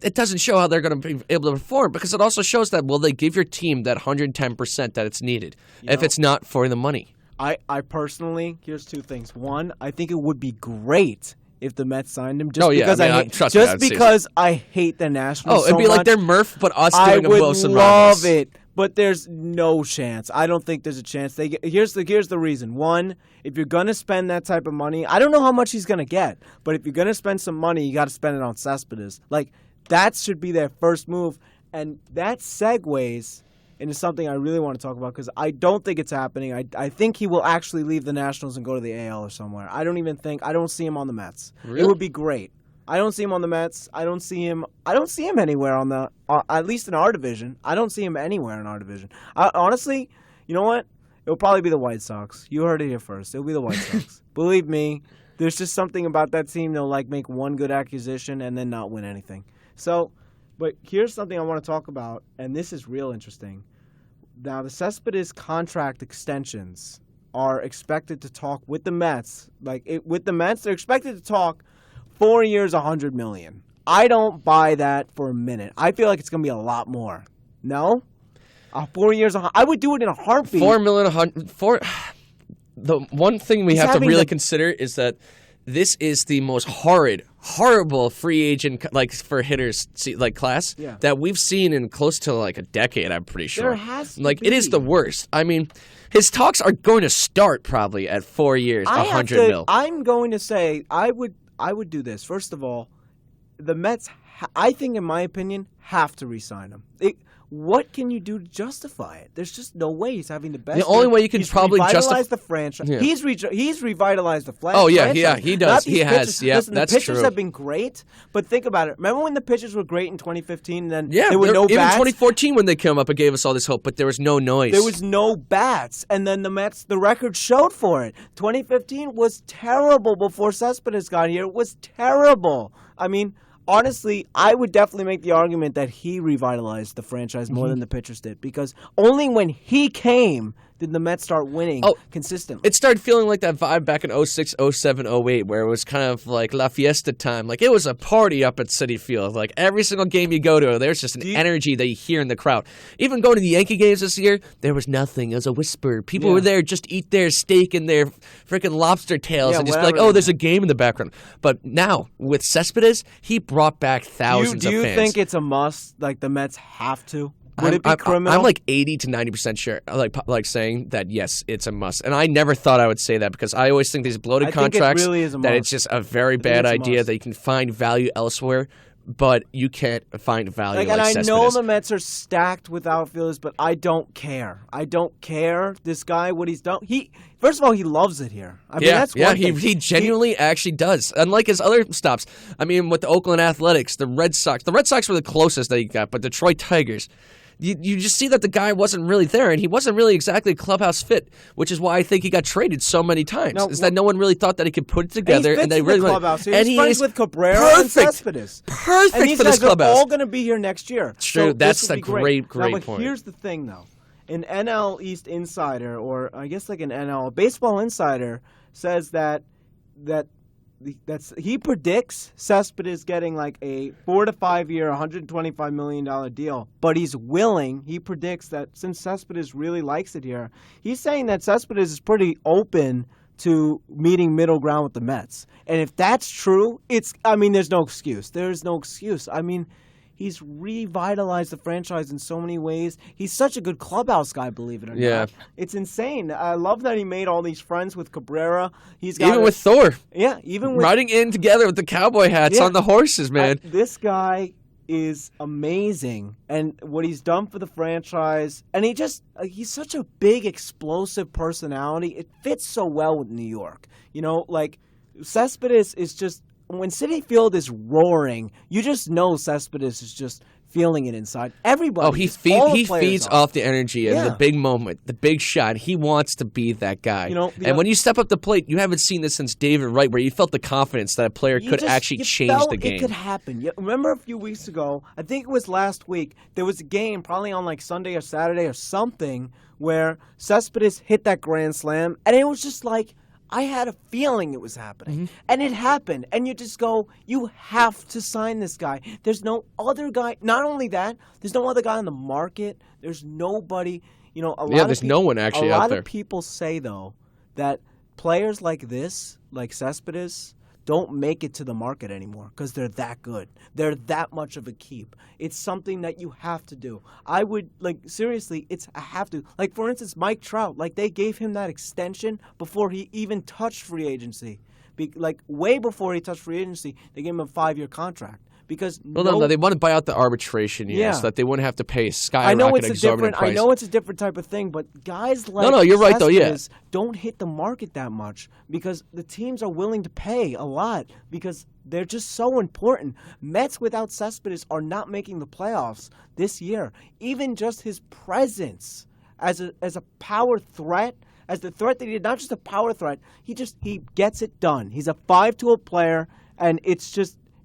it doesn't show how they're going to be able to perform, because it also shows that will they give your team that 110% that it's needed if it's not for the money. I personally, here's two things. One, I think it would be great if the Mets signed him, because I hate the Nationals. Oh, it'd be like they're Murph, but us doing a Wilson Ramos. I would love it, but there's no chance. I don't think there's a chance. Here's the reason. One, if you're gonna spend that type of money, I don't know how much he's gonna get, but if you're gonna spend some money, you got to spend it on Cespedes. Like, that should be their first move, and that segues into something I really want to talk about, because I don't think it's happening. I think he will actually leave the Nationals and go to the AL or somewhere. I don't see him on the Mets. Really? It would be great. I don't see him on the Mets. I don't see him anywhere on the at least in our division. I don't see him anywhere in our division. Honestly, you know what? It'll probably be the White Sox. You heard it here first. It'll be the White Sox. Believe me, there's just something about that team. They'll make one good acquisition and then not win anything. So, but here's something I want to talk about, and this is real interesting. Now, the Cespedes contract extensions are expected to talk with the Mets. With the Mets, they're expected to talk 4 years, $100 million. I don't buy that for a minute. I feel like it's going to be a lot more. No? 4 years, I would do it in a heartbeat. $4 million, the one thing we have to really consider is that this is the most horrible free agent for hitters class that we've seen in close to a decade. I'm pretty sure. There has to be. It is the worst. I mean, his talks are going to start probably at 4 years, $100 million. I'm going to say I would do this. First of all, the Mets, I think, in my opinion, have to re-sign him. What can you do to justify it? There's just no way. He's having the best. The only way you can probably justify the franchise. Yeah. He's revitalized the franchise. Oh yeah, he does. He has. Yeah, listen, that's the pitchers true. have been great, but think about it. Remember when the pitchers were great in 2015? And then yeah, there were no even bats? 2014 when they came up, it gave us all this hope, but there was no noise. There was no bats, and then the Mets. The record showed for it. 2015 was terrible before Cespedes got here. It was terrible. I mean. Honestly, I would definitely make the argument that he revitalized the franchise more than the pitchers did, because only when he came did the Mets start winning consistently. It started feeling like that vibe back in 06, 07, 08, where it was kind of like La Fiesta time. Like, it was a party up at Citi Field. Like, every single game you go to, there's just an energy that you hear in the crowd. Even going to the Yankee games this year, there was nothing. It was a whisper. People were there just to eat their steak and their freaking lobster tails and just be like, oh, there's a game in the background. But now, with Cespedes, he brought back thousands of fans. Do you think it's a must? Like, the Mets have to? Would it be criminal? I'm like 80 to 90% sure, like saying that yes, it's a must. And I never thought I would say that, because I always think these bloated contracts, it really is a must. that it's just a very bad idea that you can find value elsewhere, but you can't find value like And Cespedes. I know the Mets are stacked with outfielders, but I don't care. I don't care. This guy, what he's done. First of all, he loves it here. I mean, that's one thing. He genuinely actually does. Unlike his other stops, I mean, with the Oakland Athletics, the Red Sox were the closest that he got, but Detroit Tigers. You just see that the guy wasn't really there, and he wasn't really exactly a clubhouse fit, which is why I think he got traded so many times. That no one really thought that he could put it together, and they really the clubhouse. He's friends with Cabrera and Cespedes. Perfect and these for this guys are clubhouse. all going to be here next year. It's true. So that's a great point. point. Here's the thing, though. An NL East insider, or I guess like an NL baseball insider, says that he predicts Cespedes getting like a 4 to 5 year, $125 million deal, but he predicts that since Cespedes really likes it here, he's saying that Cespedes is pretty open to meeting middle ground with the Mets. And if that's true, there's no excuse. There's no excuse. I mean, he's revitalized the franchise in so many ways. He's such a good clubhouse guy, believe it or not. It's insane. I love that he made all these friends with Cabrera. With Thor. Yeah, even with riding in together with the cowboy hats on the horses, man. This guy is amazing, and what he's done for the franchise, and he's such a big, explosive personality. It fits so well with New York. You know, like Cespedes is just. When Citi Field is roaring, you just know Cespedes is just feeling it inside. Everybody. Oh, he feeds off the energy and the big moment, the big shot. He wants to be that guy. And when you step up the plate, you haven't seen this since David Wright, where you felt the confidence that a player could actually change the game. It could happen. Remember a few weeks ago, I think it was last week, there was a game probably on like Sunday or Saturday or something where Cespedes hit that grand slam, and it was just like, I had a feeling it was happening, and it happened. And you just go, you have to sign this guy. There's no other guy. Not only that, there's no other guy on the market. There's nobody. There's no one actually out there. A lot of people say, though, that players like this, like Cespedes, don't make it to the market anymore because they're that good. They're that much of a keep. It's something that you have to do. I would, seriously, I have to. Like, for instance, Mike Trout, they gave him that extension before he even touched free agency. Way before he touched free agency, they gave him a 5-year contract. Because no, they want to buy out the arbitration years so that they wouldn't have to pay skyrocketing exorbitant price. I know it's a different type of thing, but guys like you're right though. Yeah, don't hit the market that much because the teams are willing to pay a lot because they're just so important. Mets without Cespedes are not making the playoffs this year. Even just his presence as a power threat. As the threat that he did, not just a power threat, he gets it done. He's a 5-tool player, and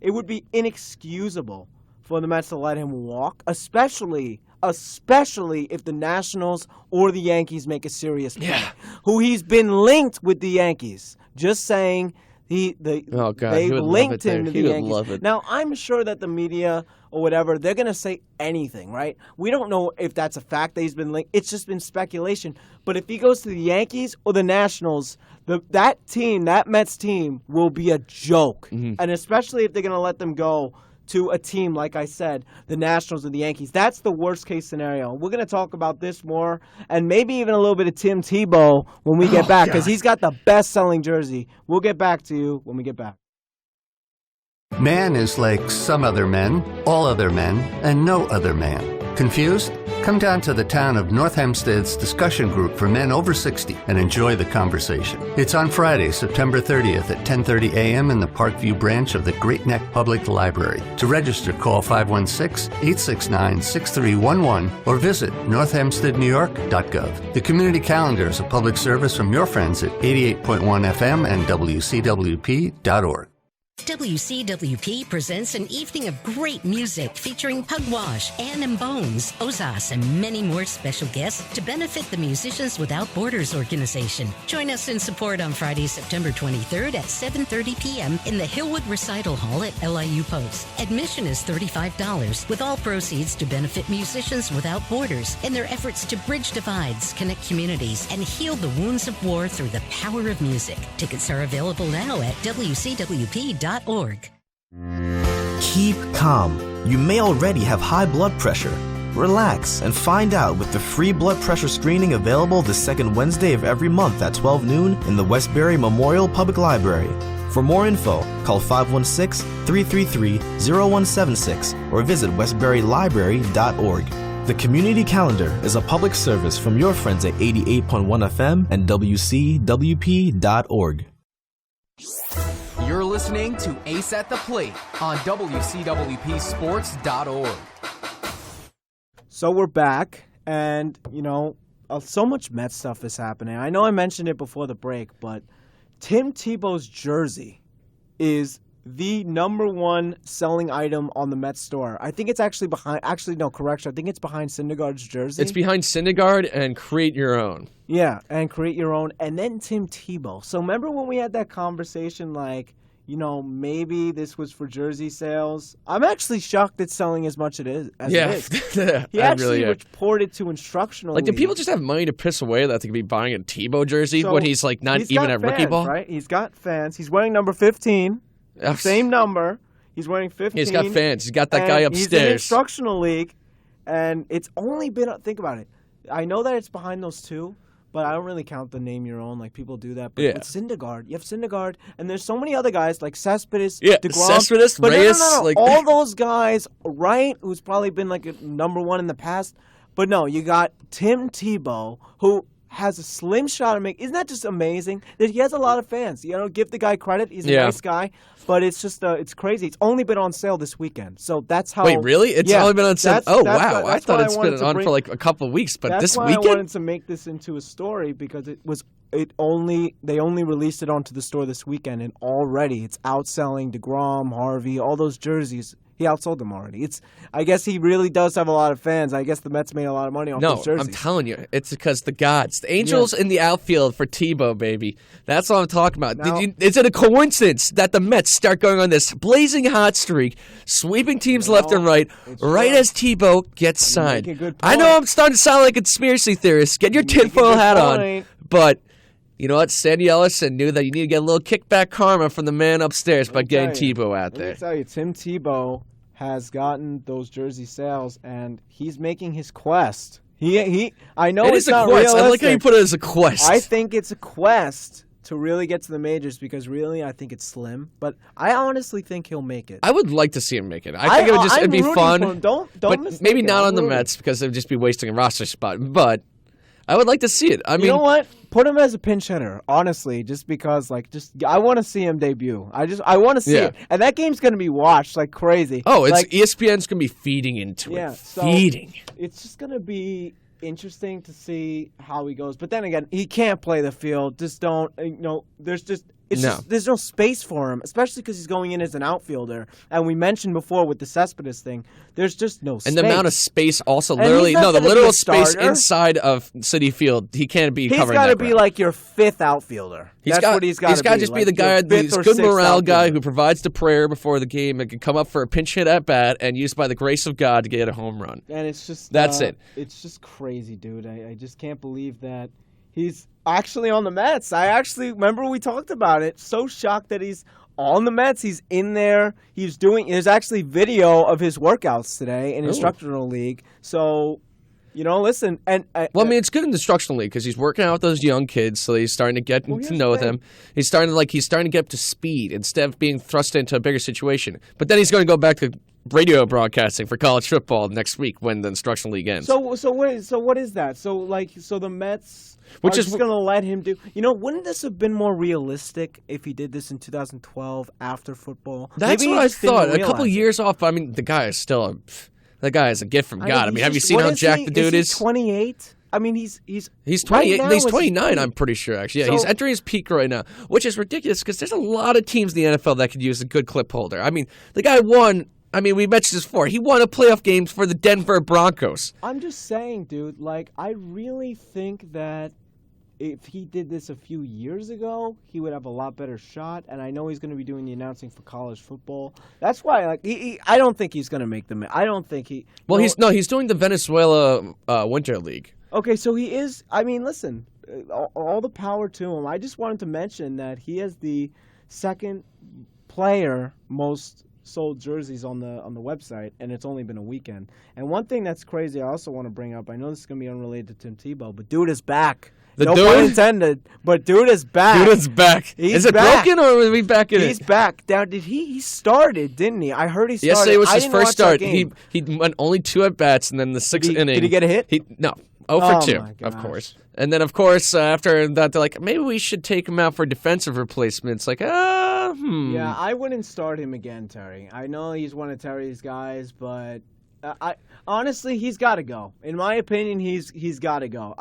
it would be inexcusable for the Mets to let him walk, especially if the Nationals or the Yankees make a serious play. Who he's been linked with the Yankees. Just saying, they linked him to the Yankees. Now, I'm sure that the media or whatever, they're going to say anything, right? We don't know if that's a fact that he's been linked. It's just been speculation. But if he goes to the Yankees or the Nationals, that Mets team will be a joke. And especially if they're going to let them go to a team, like I said, the Nationals or the Yankees. That's the worst case scenario. We're going to talk about this more and maybe even a little bit of Tim Tebow when we get back because he's got the best-selling jersey. We'll get back to you when we get back. Man is like some other men, all other men, and no other man. Confused? Come down to the town of North Hempstead's discussion group for men over 60 and enjoy the conversation. It's on Friday, September 30th at 10:30 a.m. in the Parkview branch of the Great Neck Public Library. To register, call 516-869-6311 or visit northhempsteadnewyork.gov. The community calendar is a public service from your friends at 88.1 FM and WCWP.org. WCWP presents an evening of great music featuring Pugwash, Ann and Bones, Ozas, and many more special guests to benefit the Musicians Without Borders organization. Join us in support on Friday, September 23rd at 7:30 p.m. in the Hillwood Recital Hall at LIU Post. Admission is $35, with all proceeds to benefit Musicians Without Borders in their efforts to bridge divides, connect communities, and heal the wounds of war through the power of music. Tickets are available now at WCWP.org. Keep calm. You may already have high blood pressure. Relax and find out with the free blood pressure screening available the second Wednesday of every month at 12 noon in the Westbury Memorial Public Library. For more info, call 516-333-0176 or visit westburylibrary.org. The Community Calendar is a public service from your friends at 88.1 FM and WCWP.org. You're listening to Ace at the Plate on WCWPSports.org. So we're back, and, so much Mets stuff is happening. I know I mentioned it before the break, but Tim Tebow's jersey is the number one selling item on the Mets store. I think it's actually behind, I think it's behind Syndergaard's jersey. It's behind Syndergaard and Create Your Own. Yeah, and Create Your Own, and then Tim Tebow. So remember when we had that conversation, maybe this was for jersey sales? I'm actually shocked it's selling as much as it is. He actually reported to instructional do people just have money to piss away that they could be buying a Tebow jersey when he's not even at rookie ball? Right? He's got fans. He's wearing number 15. Same number. He's wearing 15. He's got fans. He's got that guy upstairs. He's in instructional league, and it's only been, think about it. I know that it's behind those two, but I don't really count the name your own. People do that. But with Syndergaard, you have Syndergaard, and there's so many other guys like Cespedes, DeGrom. Cespedes, but Reyes. No. All those guys, right, who's probably been a number one in the past. But no, you got Tim Tebow, who has a slim shot of making. Isn't that just amazing? That he has a lot of fans. Give the guy credit. He's a nice guy. But it's just, it's crazy. It's only been on sale this weekend. So that's how. Wait, really? It's only been on sale? Wow. I thought it's been on for a couple of weeks, but this weekend? That's why I wanted to make this into a story, because they only released it onto the store this weekend, and already it's outselling DeGrom, Harvey, all those jerseys. He outsold them already. I guess he really does have a lot of fans. I guess the Mets made a lot of money off those jerseys. I'm telling you, it's because the gods, the angels in the outfield for Tebow, baby. That's what I'm talking about. Now, is it a coincidence that the Mets start going on this blazing hot streak, sweeping teams left and right as Tebow gets signed? I know I'm starting to sound like a conspiracy theorist. Get your tinfoil hat on, but. You know what? Sandy Ellison knew that you need to get a little kickback karma from the man upstairs by getting Tebow out there. Let me tell you, Tim Tebow has gotten those jersey sales, and he's making his quest. I know it's not realistic. I like how you put it as a quest. I think it's a quest to really get to the majors, because really I think it's slim. But I honestly think he'll make it. I would like to see him make it. I think it'd be fun. Don't but maybe not on the Mets, because it would just be wasting a roster spot. But I would like to see it. You know what? Put him as a pinch hitter, honestly, just because, I want to see him debut. I want to see it. And that game's going to be watched like crazy. Oh, ESPN's going to be feeding into it. So feeding. It's just going to be interesting to see how he goes. But then again, he can't play the field. Just don't, there's no space for him, especially because he's going in as an outfielder. And we mentioned before with the Cespedes thing, there's just no space. And the amount of space also, the literal space inside of Citi Field, he can't be covering that. He's got to be like your fifth outfielder. That's what he's got to be. He's got to just be the guy, this good morale guy who provides the prayer before the game and can come up for a pinch hit at bat and used by the grace of God to get a home run. And it's just that's it. It's just crazy, dude. I just can't believe that he's actually on the Mets. I actually remember we talked about it. So shocked that he's on the Mets. He's in there. There's actually video of his workouts today in instructional league. So Listen, and well, I mean, it's good in the instructional league because he's working out with those young kids, so he's starting to get to know them. He's starting to get up to speed instead of being thrust into a bigger situation. But then he's going to go back to radio broadcasting for college football next week when the instructional league ends. So what is that? So the Mets are just going to let him do. Wouldn't this have been more realistic if he did this in 2012 after football? That's Maybe what I thought. A couple it. years off. I mean, the guy is still the guy is a gift from God. I mean, have you seen how jacked the dude is? 28. I mean, he's 28. Right He's 29. I'm pretty sure. Actually, yeah, he's entering his peak right now, which is ridiculous because there's a lot of teams in the NFL that could use a good clip holder. I mean, the guy won. I mean, we mentioned this before. He won a playoff game for the Denver Broncos. I'm just saying, dude. Like, I really think that if he did this a few years ago, he would have a lot better shot. And I know he's going to be doing the announcing for college football. That's why, like, I don't think he's going to make them. I don't think he. Well, he's doing the Venezuela Winter League. Okay, so he is. I mean, listen, all the power to him. I just wanted to mention that he is the second player most sold jerseys on the website, and it's only been a weekend. And one thing that's crazy I also want to bring up, I know this is going to be unrelated to Tim Tebow, but dude is back. No pun intended, but dude is back. Dude is back. Is it back. Broken, or are we back in He's back. Now, he started, didn't he? I heard he started. Yesterday was his first start. He went only 2 at-bats, and then the 6th inning. Did he get a hit? No. 0 for 2, of course. And then, of course, after that, they're like, maybe we should take him out for defensive replacements. Like, Yeah, I wouldn't start him again, Terry. I know he's one of Terry's guys, but honestly, he's got to go. In my opinion, he's got to go.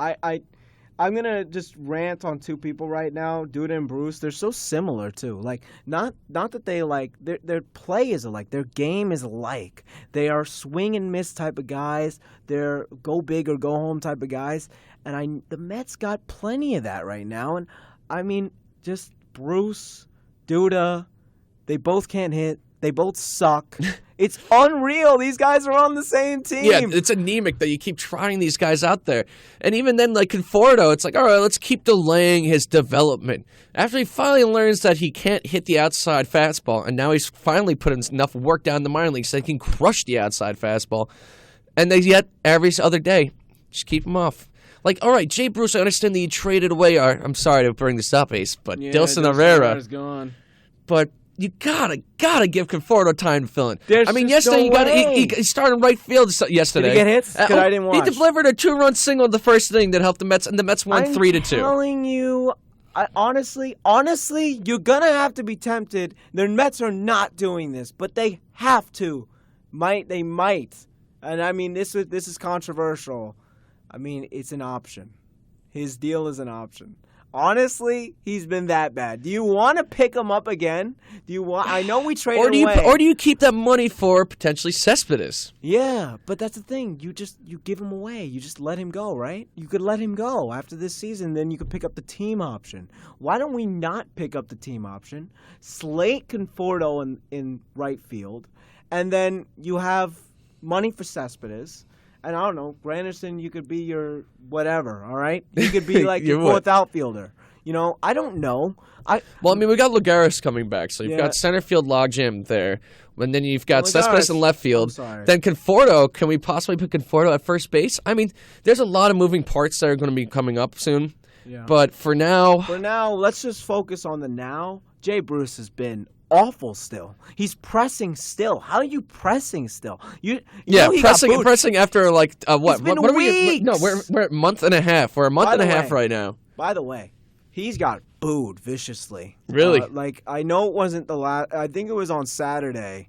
I'm going to just rant on 2 people right now, Duda and Bruce. They're so similar, too. Like, not that they, like, their play is alike. Their game is alike. They are swing and miss type of guys. They're go big or go home type of guys. And the Mets got plenty of that right now. And, I mean, just Bruce, Duda, they both can't hit. They both suck. It's unreal. These guys are on the same team. Yeah, it's anemic that you keep trying these guys out there. And even then, like Conforto, it's like, all right, let's keep delaying his development. After he finally learns that he can't hit the outside fastball, and now he's finally put in enough work down in the minor leagues so he can crush the outside fastball. And they yet, every other day, just keep him off. Like, all right, Jay Bruce, I understand that you traded away I'm sorry to bring this up, Ace, but Dilson Herrera. Is gone. But you gotta give Conforto time to fill in. There's yesterday he started right field yesterday. Did he get hits? Because I didn't watch. He delivered a 2-run single in the first inning that helped the Mets, and the Mets won 3-2. I'm telling you, honestly, you're gonna have to be tempted. The Mets are not doing this, but they have to. They might. And I mean, this is controversial. I mean, it's an option. His deal is an option. Honestly, he's been that bad. Do you want to pick him up again? I know we traded away. Or do you keep that money for potentially Cespedes? Yeah, but that's the thing. You give him away. You just let him go, right? You could let him go after this season. Then you could pick up the team option. Why don't we not pick up the team option? Slate Conforto in right field, and then you have money for Cespedes. And I don't know, Granderson, you could be your whatever, all right? You could be like your 4th outfielder. I don't know. Well, I mean, we got Lagares coming back, so you've got center field logjam there. And then you've got Cespedes in left field. Then Conforto, can we possibly put Conforto at first base? I mean, there's a lot of moving parts that are going to be coming up soon. Yeah. But for now, let's just focus on the now. Jay Bruce has been awful still. He's pressing still. How are you pressing still? Pressing after like what? It's been what weeks. Are we? No, we're a month and a half. We're a month and a half right now. By the way, he's got booed viciously. Really? Like I know it wasn't the last. I think it was on Saturday.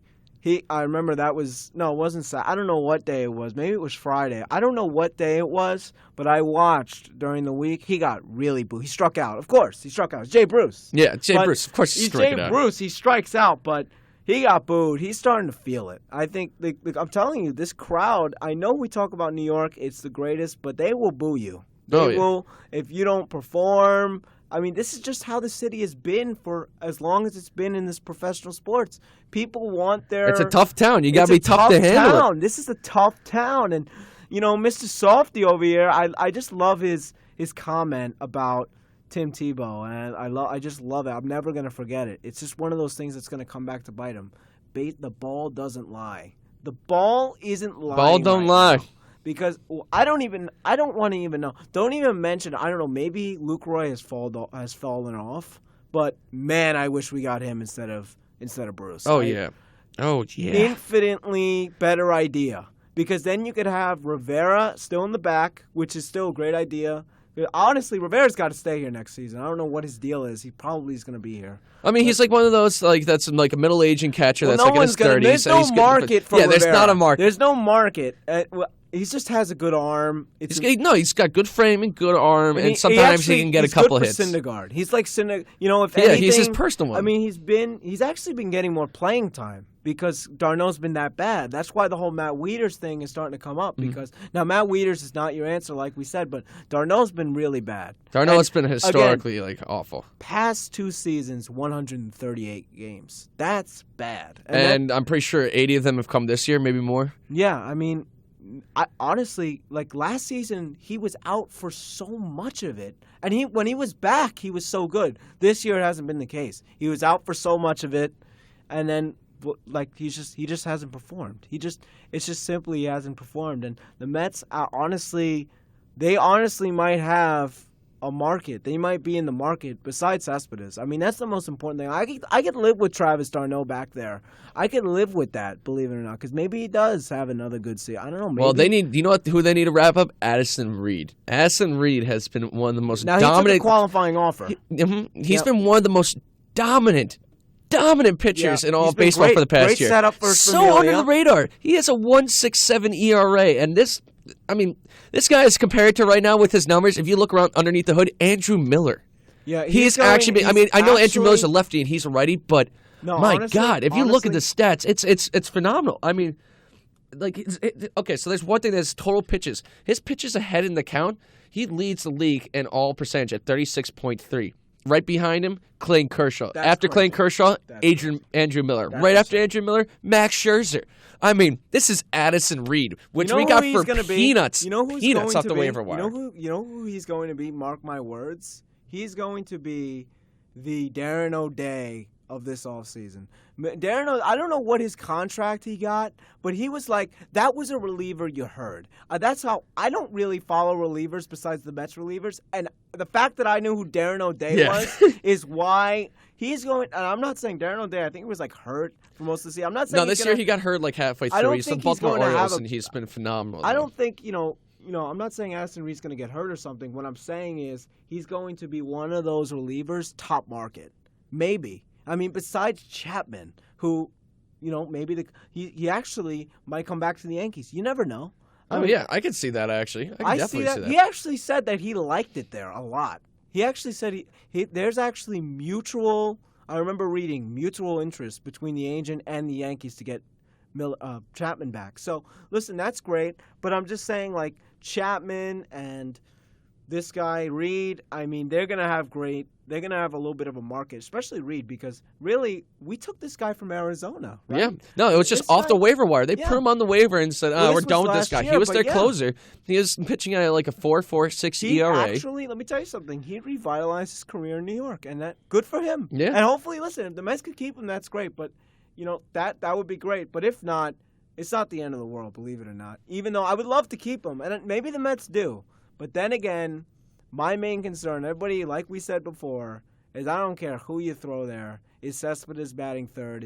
I remember that was it wasn't Saturday. I don't know what day it was. Maybe it was Friday. I don't know what day it was, but I watched during the week. He got really booed. He struck out. Of course, he struck out. It's Jay Bruce. Yeah, Bruce. Of course, he's Jay Bruce. He strikes out, but he got booed. He's starting to feel it. I think. I'm telling you, this crowd. I know we talk about New York. It's the greatest, but they will boo you. They will if you don't perform. I mean, this is just how the city has been for as long as it's been in this professional sports. People want their... It's a tough town. You got to be tough to handle it. This is a tough town. And, Mr. Softy over here, I just love his comment about Tim Tebow. And I just love it. I'm never going to forget it. It's just one of those things that's going to come back to bite him. The ball doesn't lie. The ball isn't lying. Ball don't lie. Now. because I don't want to even know. Don't even mention. I don't know. Maybe Lucroy has fallen off, but man, I wish we got him instead of Bruce. Oh yeah. Infinitely better idea, because then you could have Rivera still in the back, which is still a great idea. Honestly, Rivera's got to stay here next season. I don't know what his deal is. He probably is going to be here. I mean, he's like one of those that's like a middle-aging catcher that's like in his 30s. There's no market for Rivera. There's not a market. There's no market. He just has a good arm. He's got good framing, good arm, and sometimes he can get a couple hits. He's good for Syndergaard. He's like Syndergaard. If anything, he's his personal one. I mean, he's actually been getting more playing time because d'Arnaud's been that bad. That's why the whole Matt Wieters thing is starting to come up, because now Matt Wieters is not your answer, like we said, but d'Arnaud's been really bad. d'Arnaud's been historically awful. Past 2 seasons, 138 games. That's bad. And I'm pretty sure 80 of them have come this year, maybe more. Yeah, I mean, honestly, like last season, he was out for so much of it, and when he was back, he was so good. This year, it hasn't been the case. He was out for so much of it, and then he just hasn't performed. It's just simply he hasn't performed. And the Mets honestly might have a market. They might be in the market besides Cespedes. I mean, that's the most important thing. I could live with Travis d'Arnaud back there. I could live with that, believe it or not, because maybe he does have another good season. I don't know. Maybe. Well, who they need to wrap up? Addison Reed. Addison Reed has been one of the most dominant. He took a qualifying offer. He's been one of the most dominant pitchers in all of baseball for the past year. Great setup for so under the radar. He has a 1.67 ERA, and this guy is compared to right now with his numbers. If you look around underneath the hood, Andrew Miller. Yeah, I know Andrew Miller's a lefty and he's a righty, but God, if you look at the stats, it's phenomenal. I mean, okay, so there's one thing that's total pitches. His pitches ahead in the count, he leads the league in all percentage at 36.3. Right behind him, Clayton Kershaw. Clayton Kershaw, Andrew Miller. Right after Andrew Miller, Max Scherzer. I mean, this is Addison Reed, which we got for peanuts. Peanuts off the waiver wire. You know who he's going to be? Mark my words. He's going to be the Darren O'Day of this offseason. Darren, I don't know what his contract he got, but he was like, that was a reliever you heard. That's how I don't really follow relievers besides the Mets relievers. And the fact that I knew who Darren O'Day was is why he's going. And I'm not saying Darren O'Day, I think he was like hurt for most of the season. I'm not saying this year he got hurt like halfway through. He's the Baltimore Orioles, and he's been phenomenal. I don't think, I'm not saying Addison Reed's going to get hurt or something. What I'm saying is he's going to be one of those relievers, top market. Maybe. I mean, besides Chapman, who, maybe he actually might come back to the Yankees. You never know. I can see that, actually. I can definitely see that. He actually said that he liked it there a lot. He actually said there's actually mutual interest between the agent and the Yankees to get Chapman back. So, listen, that's great. But I'm just saying, like, Chapman and this guy, Reed, I mean, they're going to have a little bit of a market, especially Reed, because really, we took this guy from Arizona, right? Yeah. No, it was just off the waiver wire. They put him on the waiver and said, we're done with this guy. He was their closer. He was pitching at like a 4.46 ERA. Actually, let me tell you something. He revitalized his career in New York, and that good for him. Yeah. And hopefully, listen, if the Mets could keep him, that's great. But, that would be great. But if not, it's not the end of the world, believe it or not. Even though I would love to keep him, and maybe the Mets do. But then again, my main concern, everybody, like we said before, is I don't care who you throw there. Is Cespedes batting third?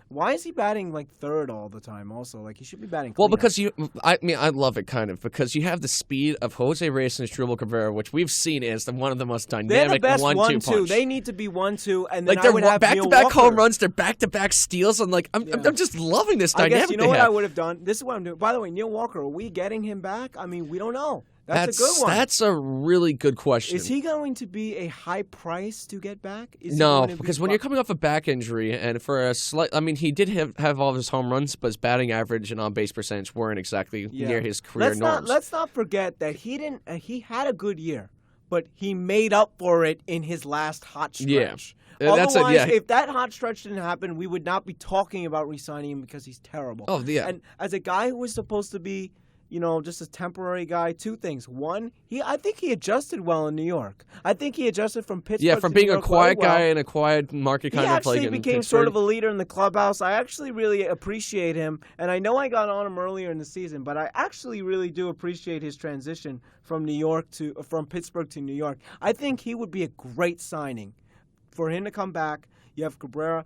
Why is he batting like third all the time? Also, like he should be batting. Well, because I love it kind of because you have the speed of Jose Reyes and Asdrubal Cabrera, which we've seen is one of the most dynamic They're the best 1-2 punch. They need to be 1-2, and then like they're back-to-back Walker. home runs, they're back-to-back steals, and like I'm just loving this dynamic. I guess you know what I would have done. This is what I'm doing. By the way, Neil Walker, are we getting him back? I mean, we don't know. That's a good one. That's a really good question. Is he going to be a high price to get back? No, because when you're coming off a back injury and for a slight, I mean, he did have all of his home runs, but his batting average and on-base percentage weren't exactly near his career norms. Let's not forget that he didn't. He had a good year, but he made up for it in his last hot stretch. Yeah. Otherwise, if that hot stretch didn't happen, we would not be talking about re-signing him because he's terrible. Oh, yeah. And as a guy who was supposed to be, just a temporary guy. Two things. One, I think he adjusted well in New York. I think he adjusted from Pittsburgh. Yeah, from to being New a York quiet well. guy in a quiet market kind of like in He actually became Pittsburgh. sort of a leader in the clubhouse. I actually really appreciate him, and I know I got on him earlier in the season, but I actually really do appreciate his transition from Pittsburgh to New York. I think he would be a great signing for him to come back. You have Cabrera,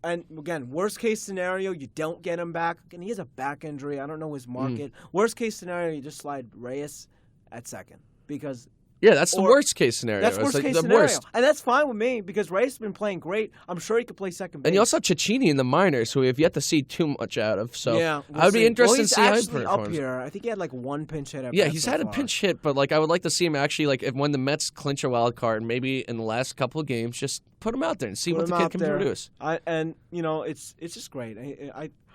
and again, worst case scenario, you don't get him back. And he has a back injury. I don't know his market. Worst case scenario, you just slide Reyes at second because. Yeah, that's the worst case scenario. That's worst case scenario. And that's fine with me because Reyes has been playing great. I'm sure he could play second base. And you also have Cecchini in the minors, who we have yet to see too much out of. So yeah, I would be interested to see how he he's actually up performs. here. I think he had like one pinch hit. Yeah, he's had a pinch hit, but I would like to see him actually when the Mets clinch a wild card, maybe in the last couple of games, just put him out there and see what the kid can produce. It's just great.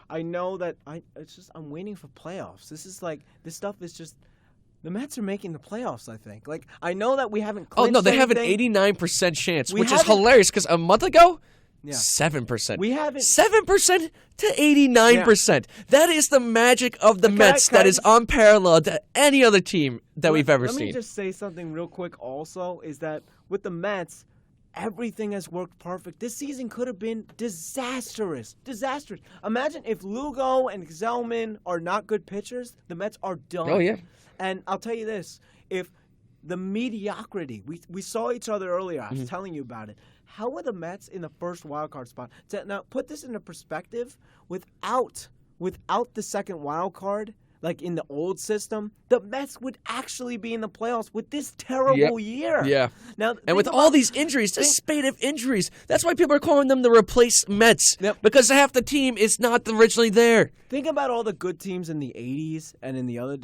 I know that I'm waiting for playoffs. This stuff is just. The Mets are making the playoffs, I think. I know that we haven't clinched they have an anything. 89% chance, which is hilarious because a month ago, 7%. We haven't 7% to 89%. Yeah. That is the magic of the Mets that is unparalleled to any other team that we've ever seen. Let me just say something real quick also, is that with the Mets, everything has worked perfect. This season could have been disastrous. Disastrous. Imagine if Lugo and Zellman are not good pitchers, the Mets are done. Oh, yeah. And I'll tell you this, if the mediocrity, we saw each other earlier, I was telling you about it. How were the Mets in the first wild card spot? Now, put this into perspective, without the second wild card, in the old system, the Mets would actually be in the playoffs with this terrible year. Yeah. Now, and with all these injuries, this spate of injuries, that's why people are calling them the replace Mets. Yep. Because half the team is not originally there. Think about all the good teams in the 80s and in the other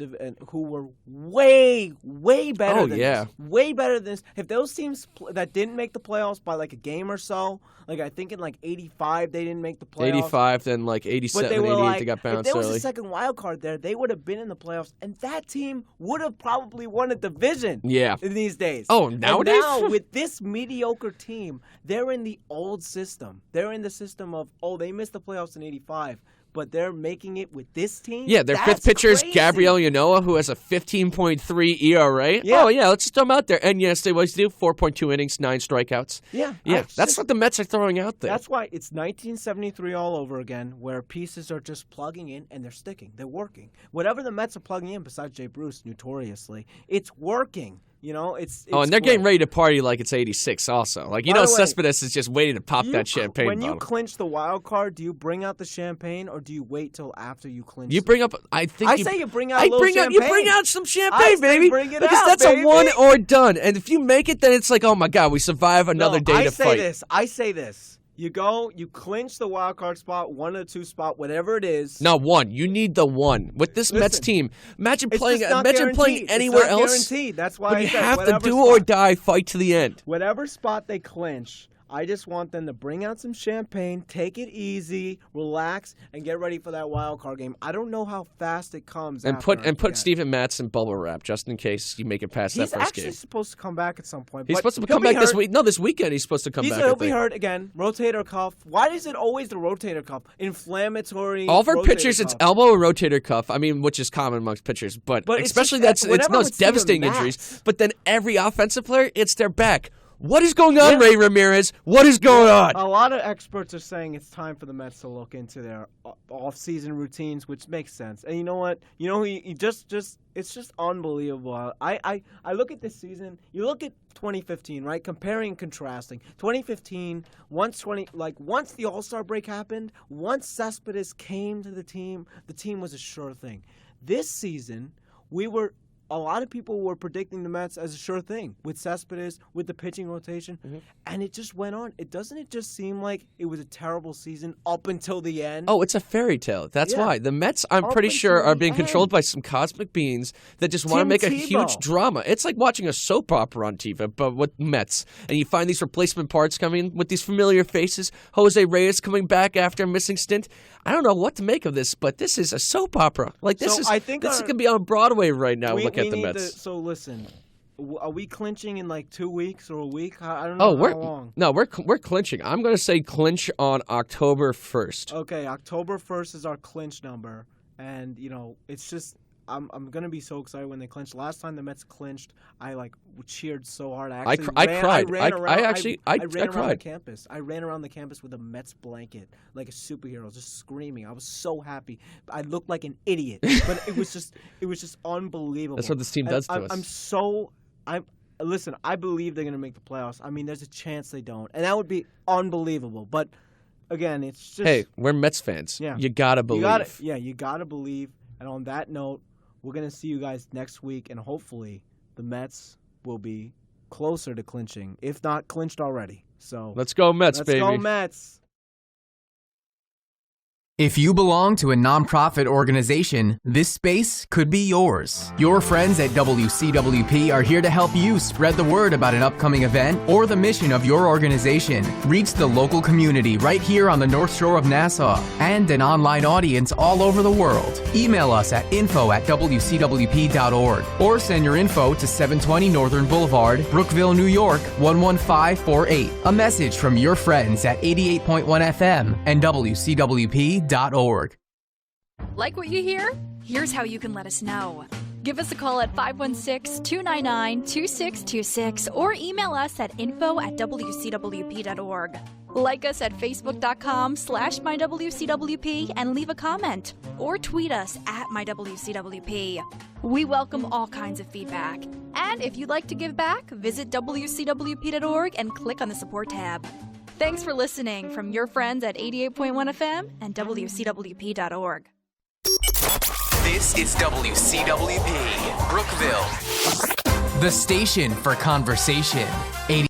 who were way, way better than this. Way better than this. If those teams that didn't make the playoffs by a game or so, I think in 85 they didn't make the playoffs. 85, then 87, 88 they got bounced early. If there was early. a second wild card there, they would have been in the playoffs, and that team would have probably won a division in these days. Oh, nowadays? And now, with this mediocre team, they're in the old system. They're in the system of, they missed the playoffs in 85. But they're making it with this team? Yeah, their fifth pitcher is Gabriel Yanoa, who has a 15.3 ERA. Yeah. Oh, yeah, let's just throw him out there. And yes, they always do 4.2 innings, 9 strikeouts. Yeah. That's what the Mets are throwing out there. That's why it's 1973 all over again, where pieces are just plugging in and they're sticking. They're working. Whatever the Mets are plugging in, besides Jay Bruce, notoriously, it's working. It's and they're great. getting ready to party like it's 86 also. Cespedes is just waiting to pop that champagne When bottle. you clinch the wild card, do you bring out the champagne or do you wait till after you clinch? You bring up, say you bring out a little champagne. You bring out some champagne, baby. Bring it because out, that's baby. a one or done. And if you make it, then it's oh my God, we survive another day to fight. I say this. You go, you clinch the wild card spot, 1 or 2 spot, whatever it is. No, one. You need the one. With this Mets team, imagine playing anywhere it's not else. Guaranteed. That's why but you have to do spot, or die, fight to the end. Whatever spot they clinch, I just want them to bring out some champagne, take it easy, relax, and get ready for that wild card game. I don't know how fast it comes. And put Steven Matz in bubble wrap just in case you make it past that first game. He's actually supposed to come back at some point. He's supposed to come back this week. No, this weekend he's supposed to come back. He'll be hurt again. Rotator cuff. Why is it always the rotator cuff? Inflammatory. All of our pitchers, it's elbow or rotator cuff. I mean, which is common amongst pitchers, but especially it's devastating injuries. But then every offensive player, it's their back. What is going on, Ray Ramirez? What is going on? A lot of experts are saying it's time for the Mets to look into their off-season routines, which makes sense. And you know what? It's just unbelievable. I look at this season. You look at 2015, right? Comparing and contrasting. 2015, once the All-Star break happened, once Cespedes came to the team was a sure thing. This season, a lot of people were predicting the Mets as a sure thing with Cespedes, with the pitching rotation, and it just went on. Doesn't it just seem like it was a terrible season up until the end? Oh, it's a fairy tale. That's why. The Mets, I'm pretty sure, are being controlled by some cosmic beings that just want to make a huge drama. It's like watching a soap opera on TV, but with Mets. And you find these replacement parts coming with these familiar faces. Jose Reyes coming back after a missing stint. I don't know what to make of this, but this is a soap opera. This could be on Broadway right now. Look at the Mets. So listen, are we clinching in 2 weeks or a week? I don't know how long. No, we're clinching. I'm going to say clinch on October 1st. Okay, October 1st is our clinch number, and it's just I'm gonna be so excited when they clinch. Last time the Mets clinched, I cheered so hard. I cried. I ran around the cried. campus. I ran around the campus with a Mets blanket, like a superhero, just screaming. I was so happy. I looked like an idiot, but it was just unbelievable. That's what this team does to us. Listen, I believe they're gonna make the playoffs. I mean, there's a chance they don't, and that would be unbelievable. But again, it's just hey, we're Mets fans. Yeah, you gotta believe. You gotta believe. And on that note, we're gonna see you guys next week, and hopefully the Mets will be closer to clinching, if not clinched already. So let's go Mets, baby. Let's go Mets. If you belong to a nonprofit organization, this space could be yours. Your friends at WCWP are here to help you spread the word about an upcoming event or the mission of your organization. Reach the local community right here on the North Shore of Nassau and an online audience all over the world. Email us at info@wcwp.org or send your info to 720 Northern Boulevard, Brookville, New York 11548. A message from your friends at 88.1 FM and WCWP.org. Like what you hear? Here's how you can let us know. Give us a call at 516-299-2626 or email us at info@wcwp.org. Like us at facebook.com/mywcwp and leave a comment. Or tweet us at mywcwp. We welcome all kinds of feedback. And if you'd like to give back, visit wcwp.org and click on the support tab. Thanks for listening from your friends at 88.1 FM and WCWP.org. This is WCWP, Brookville. The station for conversation. 88.